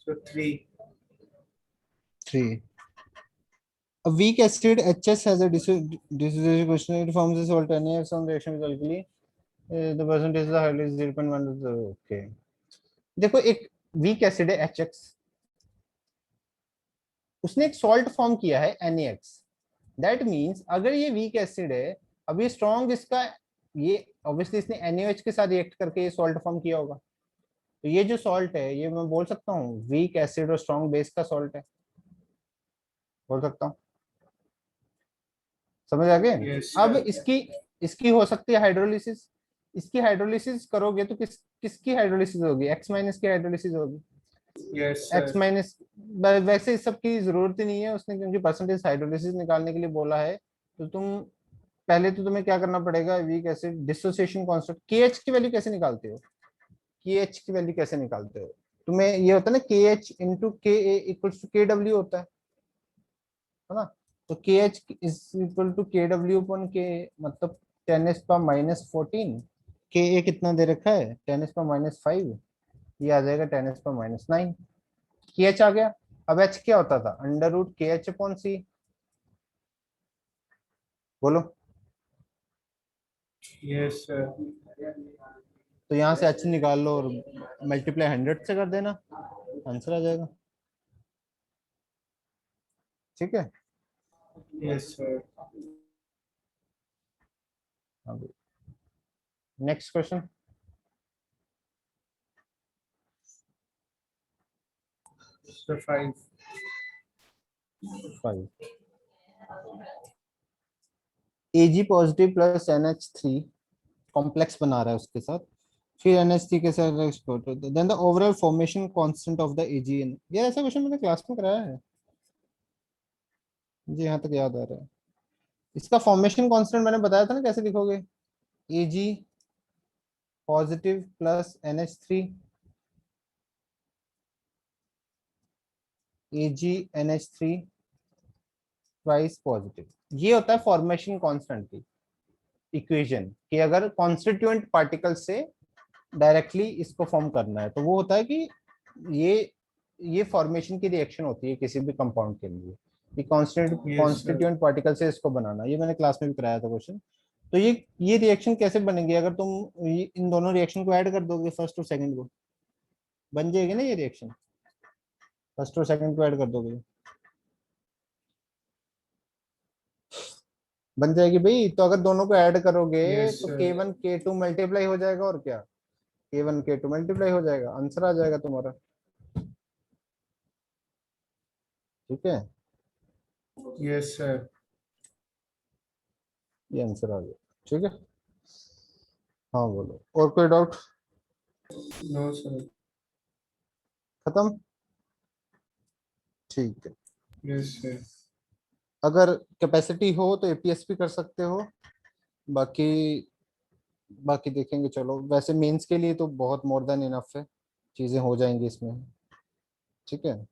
So 3. 3 A weak acid HS has a dissociation question, it forms a salt NaX on reaction with alkali, the percentage is highly 0.1, okay। देखो एक वीक एसिड है HX, उसने एक सॉल्ट फॉर्म किया है NaX, दैट मींस अगर ये weak acid है, अभी स्ट्रॉन्ग इसका, ये ऑब्वियसली इसने NaOH के साथ रिएक्ट करके ये सॉल्ट फॉर्म किया होगा, तो ये जो सॉल्ट है ये मैं बोल सकता हूँ वीक एसिड और स्ट्रॉन्ग बेस का सॉल्ट है, बोल सकता हूँ, समझ आ गए? Yes, अब sir. इसकी इसकी हो सकती है हाइड्रोलिसिस, इसकी हाइड्रोलिसिस करोगे तो किसकी हाइड्रोलिसिस होगी? X माइनस की हाइड्रोलिसिस होगी, Yes, sir. X माइनस, वैसे इस सब की जरूरत ही नहीं है उसने, क्योंकि परसेंटेज हाइड्रोलिसिस निकालने के लिए बोला है, तो तुम पहले तो तुम्हें क्या करना पड़ेगा, weak acid dissociation constant KH की वैल्यू कैसे निकालते हो? KH की वैल्यू कैसे निकालते हो? तुम्हें ये होता है ना KH into KA equals to KW होता है ना? तो KH is equal to KW upon K, मतलब 10⁻⁻14, KA कितना दे रखा है 10⁻⁵, ये आ जाएगा 10⁻⁹। KH आ गया, अब H क्या होता था? Under root KH upon C, बोलो। Yes, sir. तो यहाँ से H निकाल लो और मल्टीप्लाई 100 से कर देना, आंसर आ जाएगा। ठीक है, Yes, sir. Next question. So 5. 5 Ag positive plus NH3 complex बना रहा है उसके साथ, फिर NH3 के साथ एक्सपोर्ट होता है, then the overall formation constant of the AgN, ये ऐसा क्वेश्चन मैंने क्लास में कराया है, मुझे यहाँ तक याद आ रहा है। इसका फॉर्मेशन कांस्टेंट मैंने बताया था ना, कैसे लिखोगे? Ag positive plus NH3 AgNH3 twice positive, ये होता है फॉर्मेशन कांस्टेंट की इक्वेशन, कि अगर कॉन्स्टिट्यूएंट पार्टिकल से डायरेक्टली इसको फॉर्म करना है तो वो होता है कि ये फॉर्मेशन की रिएक्शन होती है किसी भी कंपाउंड के लिए, कि कॉन्स्टिट्यूएंट पार्टिकल से इसको बनाना, ये मैंने क्लास में भी कराया था क्वेश्चन। तो ये रिएक्शन कैसे बनेगी? अगर तुम इन दोनों रिएक्शन को ऐड कर दोगे, फर्स्ट और सेकंड को, बन जाएगी ना ये रिएक्शन, फर्स्ट और सेकंड को ऐड कर दोगे। बन जाएगी भाई। तो अगर दोनों को ऐड करोगे Yes, तो sir. K1 K2 मल्टीप्लाई हो जाएगा, और क्या K1 K2 मल्टीप्लाई हो जाएगा, आंसर आ जाएगा तुम्हारा। ठीक है, Yes, sir. ये आंसर आ गया। ठीक है, हाँ बोलो, और कोई डाउट? No, sir. खत्म? ठीक है, Yes, sir. अगर कैपेसिटी हो तो एपीएस भी कर सकते हो, बाकी बाकी देखेंगे। चलो, वैसे मेंस के लिए तो बहुत मोर देन इनफ है, चीजें हो जाएंगी इसमें। ठीक है,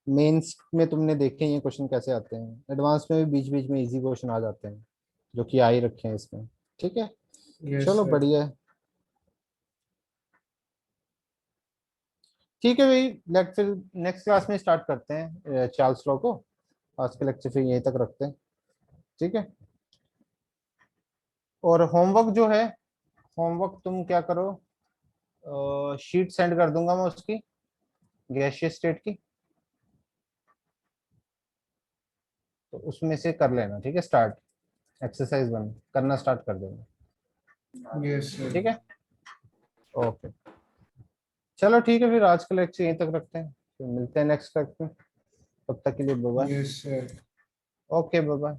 मेंस में तुमने देखे ये क्वेश्चन कैसे आते हैं, एडवांस में भी बीच बीच में इजी क्वेश्चन आ जाते हैं, जो कि आ ही रखे हैं इसमें। ठीक है, Yes, चलो sir. बढ़िया है। ठीक है भाई, लेट फिर नेक्स्ट क्लास में स्टार्ट करते हैं चार्ल्स लॉ को। आज के लेक्चर फिर यहीं तक रखते हैं। ठीक है, और होमवर्क जो है, होमवर्क तुम क्या करो, शीट सेंड कर दूंगा मैं उसकी, गैसियस स्टेट की, तो उसमें से कर लेना। ठीक है, स्टार्ट एक्सरसाइज 1 करना स्टार्ट कर देना। Yes, sir. ठीक है, ओके, चलो ठीक है, फिर आज का लेक्चर यहीं तक रखते हैं, फिर मिलते हैं नेक्स्ट लेक्चर में। तब तक के लिए bye bye. Yes, sir. Okay, bye bye.